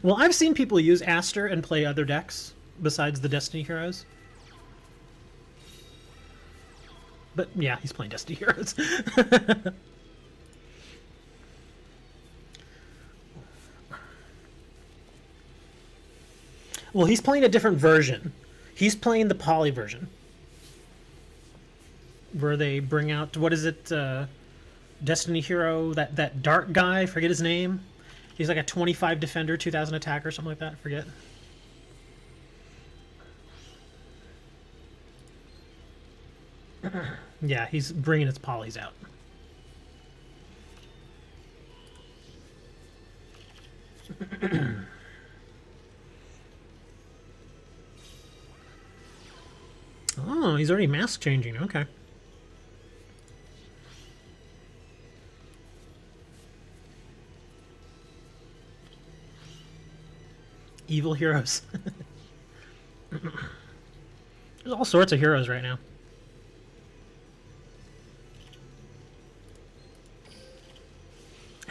Well, I've seen people use Aster and play other decks besides the Destiny Heroes. But yeah, he's playing Destiny Heroes. Well, he's playing a different version. He's playing the poly version, where they bring out, what is it? Destiny hero, that dark guy. Forget his name. He's like a 25 defender, 2000 attacker, something like that. Forget. Yeah, he's bringing his polys out. Oh, he's already mask changing. Okay. Evil heroes. There's all sorts of heroes right now.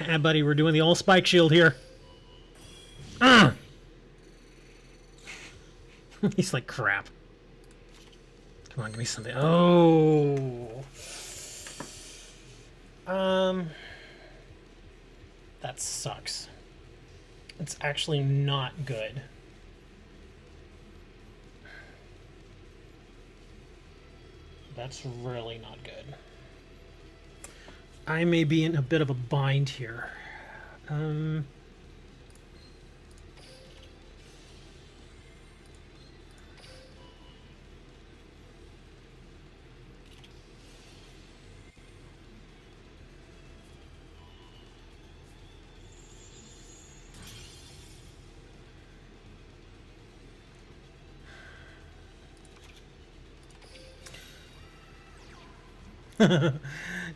Ah, buddy, we're doing the old spike shield here. He's like, crap. Come on, give me something. Oh. That sucks. It's actually not good. That's really not good. I may be in a bit of a bind here.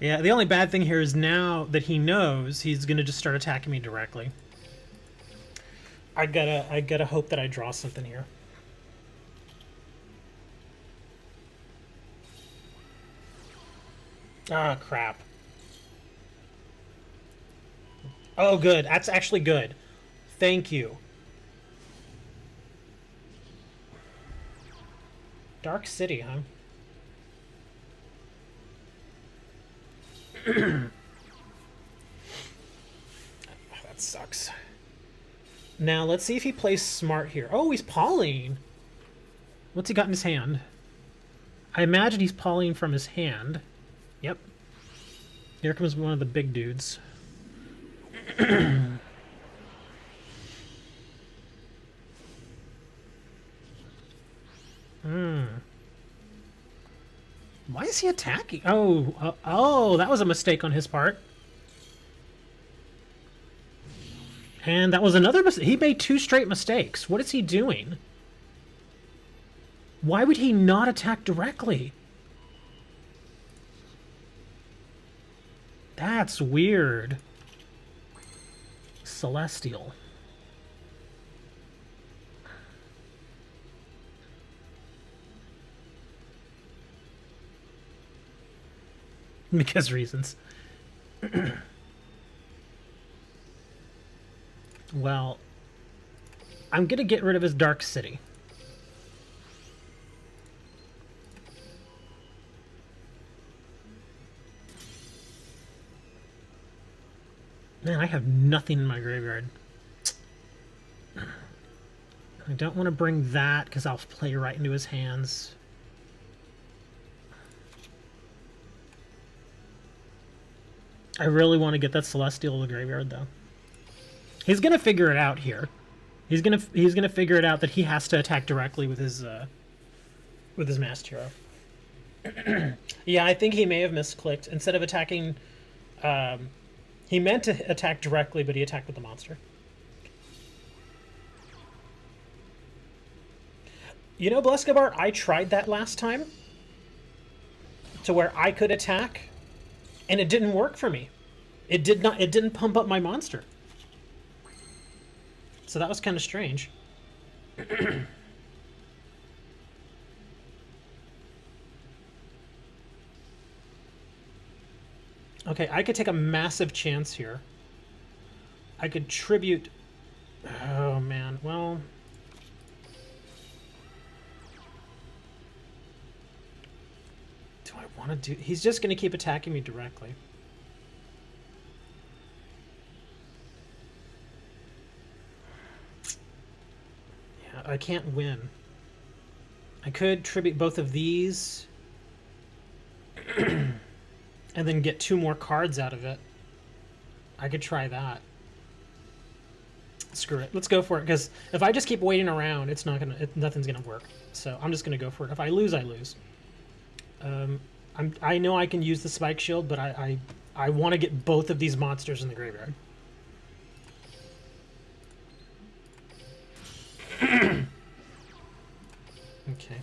Yeah, the only bad thing here is now that he knows, he's gonna just start attacking me directly. I gotta hope that I draw something here. Ah, crap. Oh, good. That's actually good. Thank you. Dark City, huh? That sucks. Now, let's see if he plays smart here. Oh, he's Pauline. What's he got in his hand? I imagine he's Pauline from his hand. Yep. Here comes one of the big dudes. Why is he attacking? Oh, that was a mistake on his part. And that was another mistake. He made 2 straight mistakes. What is he doing? Why would he not attack directly? That's weird. Celestial. Because reasons. Well, I'm gonna get rid of his Dark City. Man, I have nothing in my graveyard. I don't want to bring that because I'll play right into his hands. I really want to get that Celestial to the graveyard, though. He's gonna figure it out here. He's gonna figure it out that he has to attack directly with his Masked Hero. Yeah, I think he may have misclicked. Instead of attacking, he meant to attack directly, but he attacked with the monster. You know, Bleskabar, I tried that last time to where I could attack, and it didn't work for me. It didn't pump up my monster. So that was kind of strange. Okay, I could take a massive chance here. I could tribute... Oh, man. Well... Do I want to do... He's just going to keep attacking me directly. Yeah, I can't win. I could tribute both of these and then get 2 more cards out of it. I could try that. Screw it. Let's go for it, because if I just keep waiting around, it's not gonna. Nothing's gonna work. So I'm just gonna go for it. If I lose, I lose. I know I can use the spike shield, but I want to get both of these monsters in the graveyard. Okay.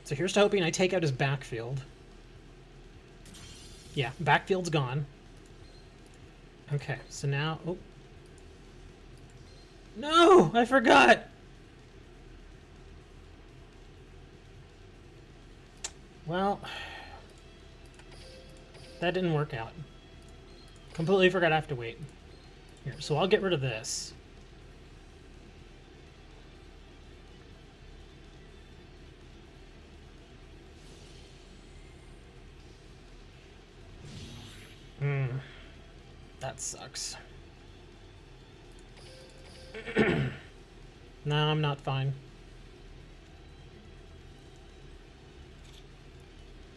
So here's to hoping I take out his backfield. Yeah, backfield's gone. Okay, so now... Oh. No! I forgot! Well... That didn't work out. Completely forgot I have to wait. Here, so I'll get rid of this. That sucks. No, I'm not fine.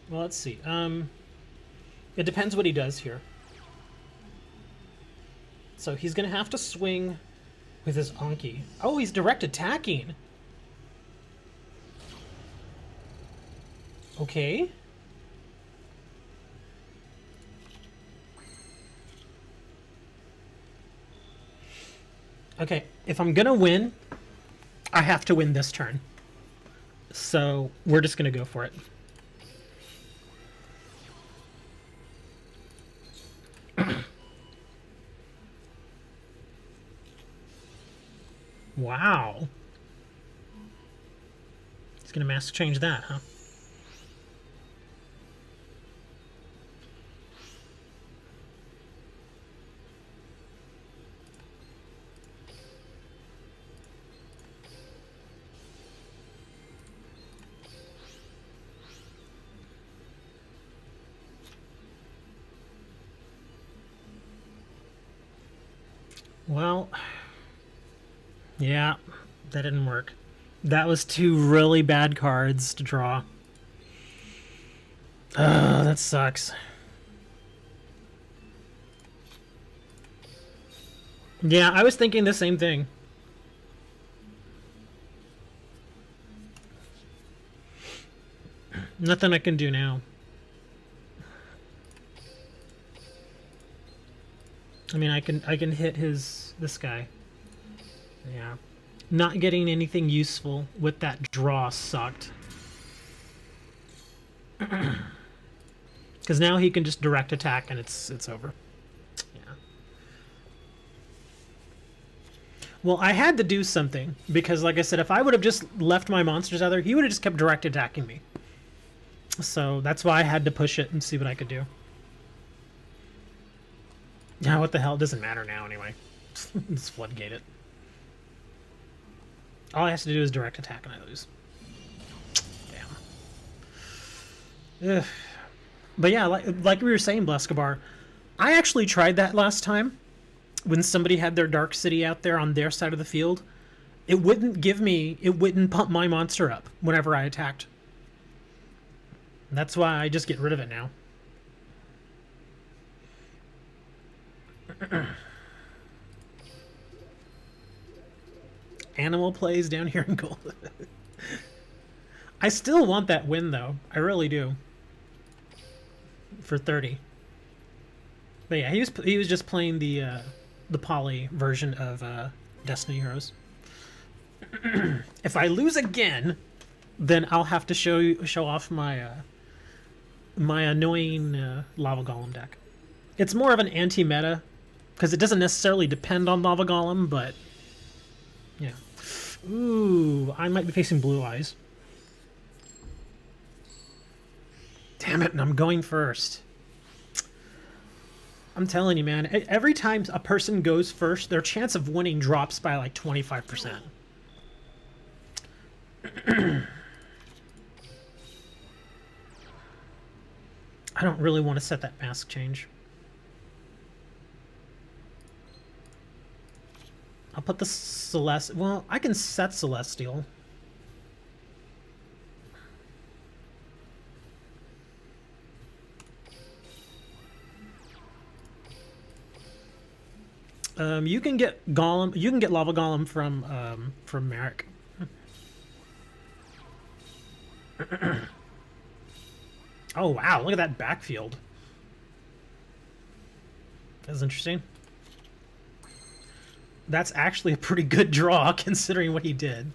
Well, let's see. It depends what he does here. So he's gonna have to swing with his Anki. Oh, he's direct attacking. Okay. Okay, if I'm gonna win, I have to win this turn. So we're just gonna go for it. Wow. He's gonna mask change that, huh? Well, yeah, that didn't work. That was 2 really bad cards to draw. That sucks. Yeah, I was thinking the same thing. Nothing I can do now. I mean, I can hit this guy. Yeah. Not getting anything useful with that draw sucked. Because now he can just direct attack and it's over. Yeah. Well, I had to do something because, like I said, if I would have just left my monsters out there, he would have just kept direct attacking me. So that's why I had to push it and see what I could do. Yeah, what the hell? It doesn't matter now anyway. Just floodgate it. All I have to do is direct attack and I lose. Damn. Ugh. But yeah, like we were saying, Blescabar, I actually tried that last time when somebody had their Dark City out there on their side of the field. It wouldn't pump my monster up whenever I attacked. That's why I just get rid of it now. Animal plays down here in gold. I still want that win, though. I really do. For 30. But yeah, he was just playing the poly version of Destiny Heroes. If I lose again, then I'll have to show off my my annoying Lava Golem deck. It's more of an anti-meta because it doesn't necessarily depend on Lava Golem, but yeah. Ooh, I might be facing Blue Eyes. Damn it, and I'm going first. I'm telling you, man, every time a person goes first, their chance of winning drops by like 25%. I don't really want to set that mask change. I'll put the Celeste... Well, I can set Celestial. You can get Golem. You can get Lava Golem from Merrick. Oh wow! Look at that backfield. That's interesting. That's actually a pretty good draw considering what he did.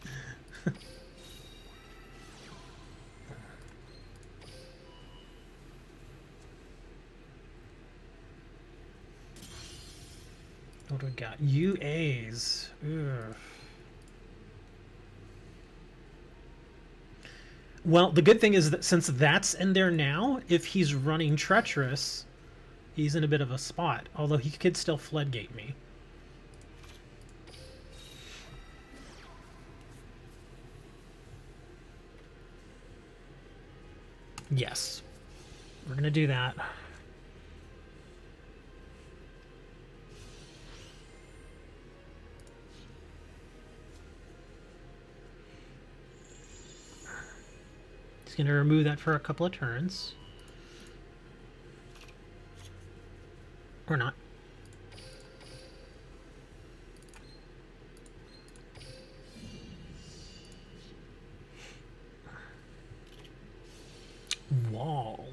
What do we got? UAs. Ugh. Well, the good thing is that since that's in there now, if he's running Treacherous, he's in a bit of a spot. Although he could still Floodgate me. Yes. We're going to do that. He's going to remove that for a couple of turns. Or not. Wall.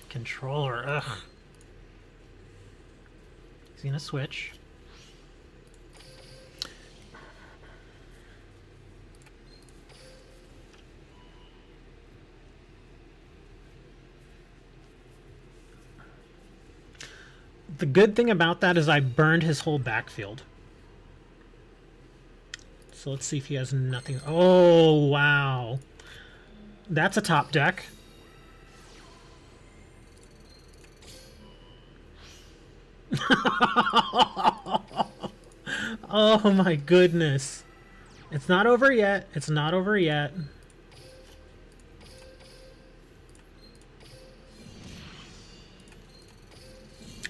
Controller, ugh. He's gonna switch. The good thing about that is I burned his whole backfield. So let's see if he has nothing. Oh, wow. That's a top deck. Oh my goodness. It's not over yet. It's not over yet.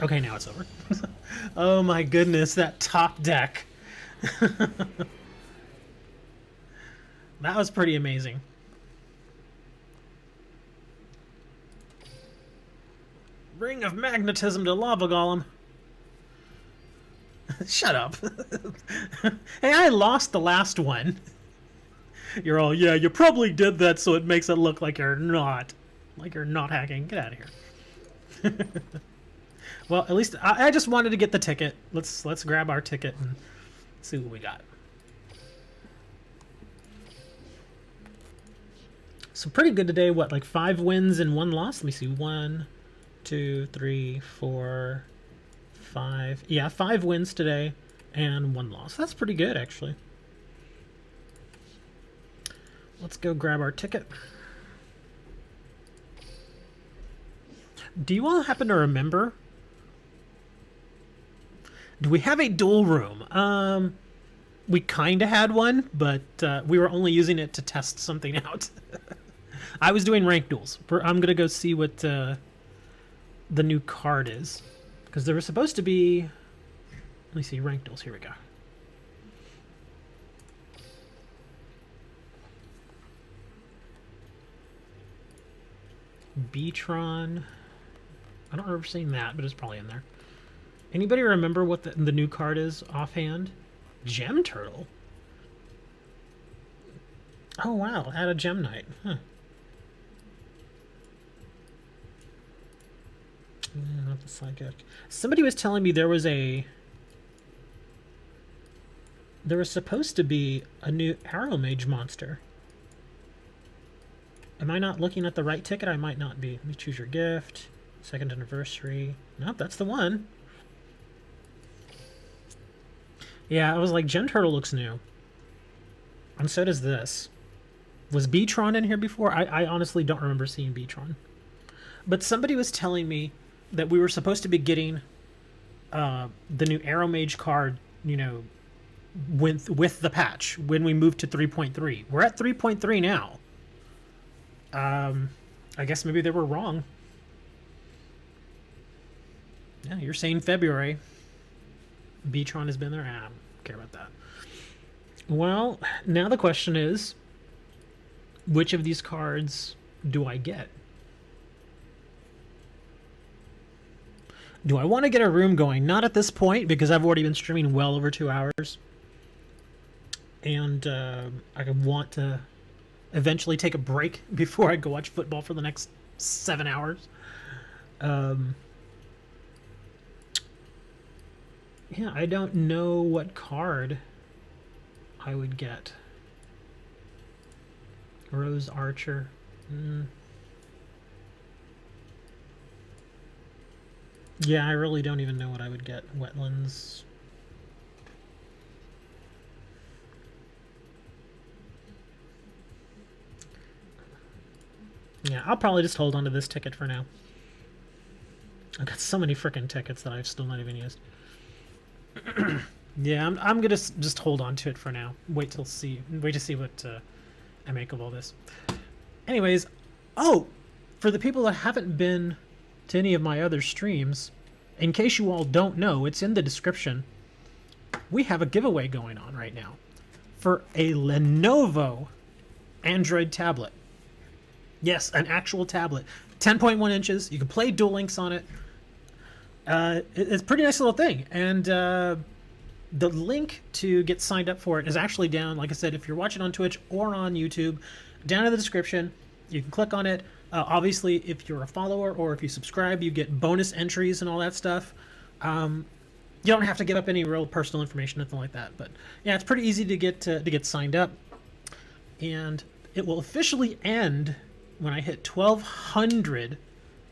Okay, now it's over. Oh my goodness, that top deck. That was pretty amazing. Ring of Magnetism to Lava Golem. Shut up. Hey, I lost the last one. You're all, yeah, you probably did that so it makes it look like you're not. Like you're not hacking. Get out of here. Well, at least I just wanted to get the ticket. Let's grab our ticket and see what we got. So pretty good today. What, like 5 wins and 1 loss? Let me see. 1, 2, 3, 4, 5. Yeah, 5 wins today and 1 loss. That's pretty good, actually. Let's go grab our ticket. Do you all happen to remember? Do we have a duel room? We kind of had one, but we were only using it to test something out. I was doing ranked duels. I'm going to go see what the new card is. Because there was supposed to be... Let me see, ranked duels. Here we go. Beatron. I don't remember seeing that, but it's probably in there. Anybody remember what the new card is offhand? Gem Turtle? Oh wow, add a Gem Knight. Huh. Not the psychic. Somebody was telling me there was supposed to be a new Arrow Mage monster. Am I not looking at the right ticket? I might not be. Let me choose your gift. 2nd anniversary. Nope, that's the one. Yeah, I was like, Gen Turtle looks new. And so does this. Was Beatron in here before? I honestly don't remember seeing Beatron. But somebody was telling me that we were supposed to be getting the new Arrow Mage card, with the patch when we moved to 3.3. We're at 3.3 now. I guess maybe they were wrong. Yeah, you're saying February. Beatron has been there. I don't care about that. Well, now the question is, which of these cards do I get? Do I want to get a room going? Not at this point, because I've already been streaming well over 2 hours. And I want to eventually take a break before I go watch football for the next 7 hours. Yeah, I don't know what card I would get. Rose Archer. Yeah, I really don't even know what I would get. Wetlands. Yeah, I'll probably just hold on to this ticket for now. I've got so many freaking tickets that I've still not even used. Yeah, I'm gonna just hold on to it for now. Wait to see what I make of all this. Anyways, for the people that haven't been to any of my other streams, in case you all don't know, it's in the description. We have a giveaway going on right now for a Lenovo Android tablet. Yes, an actual tablet. 10.1 inches. You can play Duel Links on it. It's a pretty nice little thing. And the link to get signed up for it is actually down, like I said, if you're watching on Twitch or on YouTube, down in the description. You can click on it. Obviously, if you're a follower or if you subscribe, you get bonus entries and all that stuff. You don't have to give up any real personal information, nothing like that. But yeah, it's pretty easy to get signed up. And it will officially end when I hit 1,200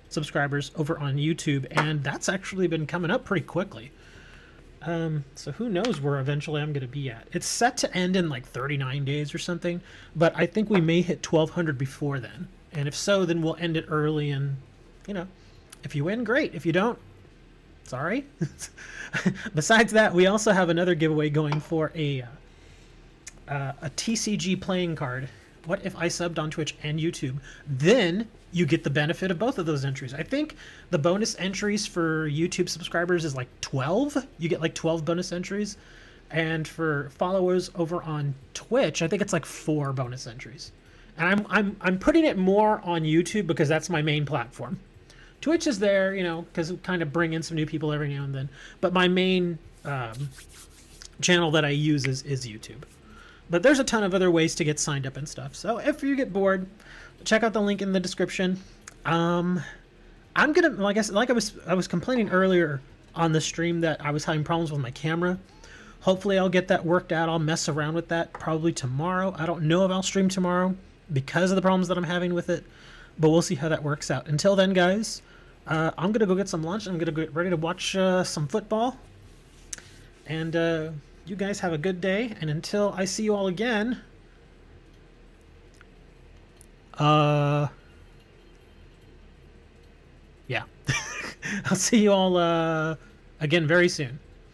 subscribers over on YouTube, and that's actually been coming up pretty quickly. So who knows where eventually I'm going to be at. It's set to end in like 39 days or something, but I think we may hit 1,200 before then. And if so, then we'll end it early, and, if you win, great. If you don't, sorry. Besides that, we also have another giveaway going for a TCG playing card. What if I subbed on Twitch and YouTube? Then you get the benefit of both of those entries. I think the bonus entries for YouTube subscribers is like 12. You get like 12 bonus entries. And for followers over on Twitch, I think it's like 4 bonus entries. And I'm putting it more on YouTube because that's my main platform. Twitch is there, because we kind of bring in some new people every now and then. But my main channel that I use is YouTube. But there's a ton of other ways to get signed up and stuff. So if you get bored, check out the link in the description. I'm gonna, like I was complaining earlier on the stream that I was having problems with my camera. Hopefully I'll get that worked out. I'll mess around with that probably tomorrow. I don't know if I'll stream tomorrow because of the problems that I'm having with it, but we'll see how that works out. Until then, guys, I'm gonna go get some lunch. I'm gonna get ready to watch some football. And you guys have a good day, and until I see you all again, yeah. I'll see you all again very soon.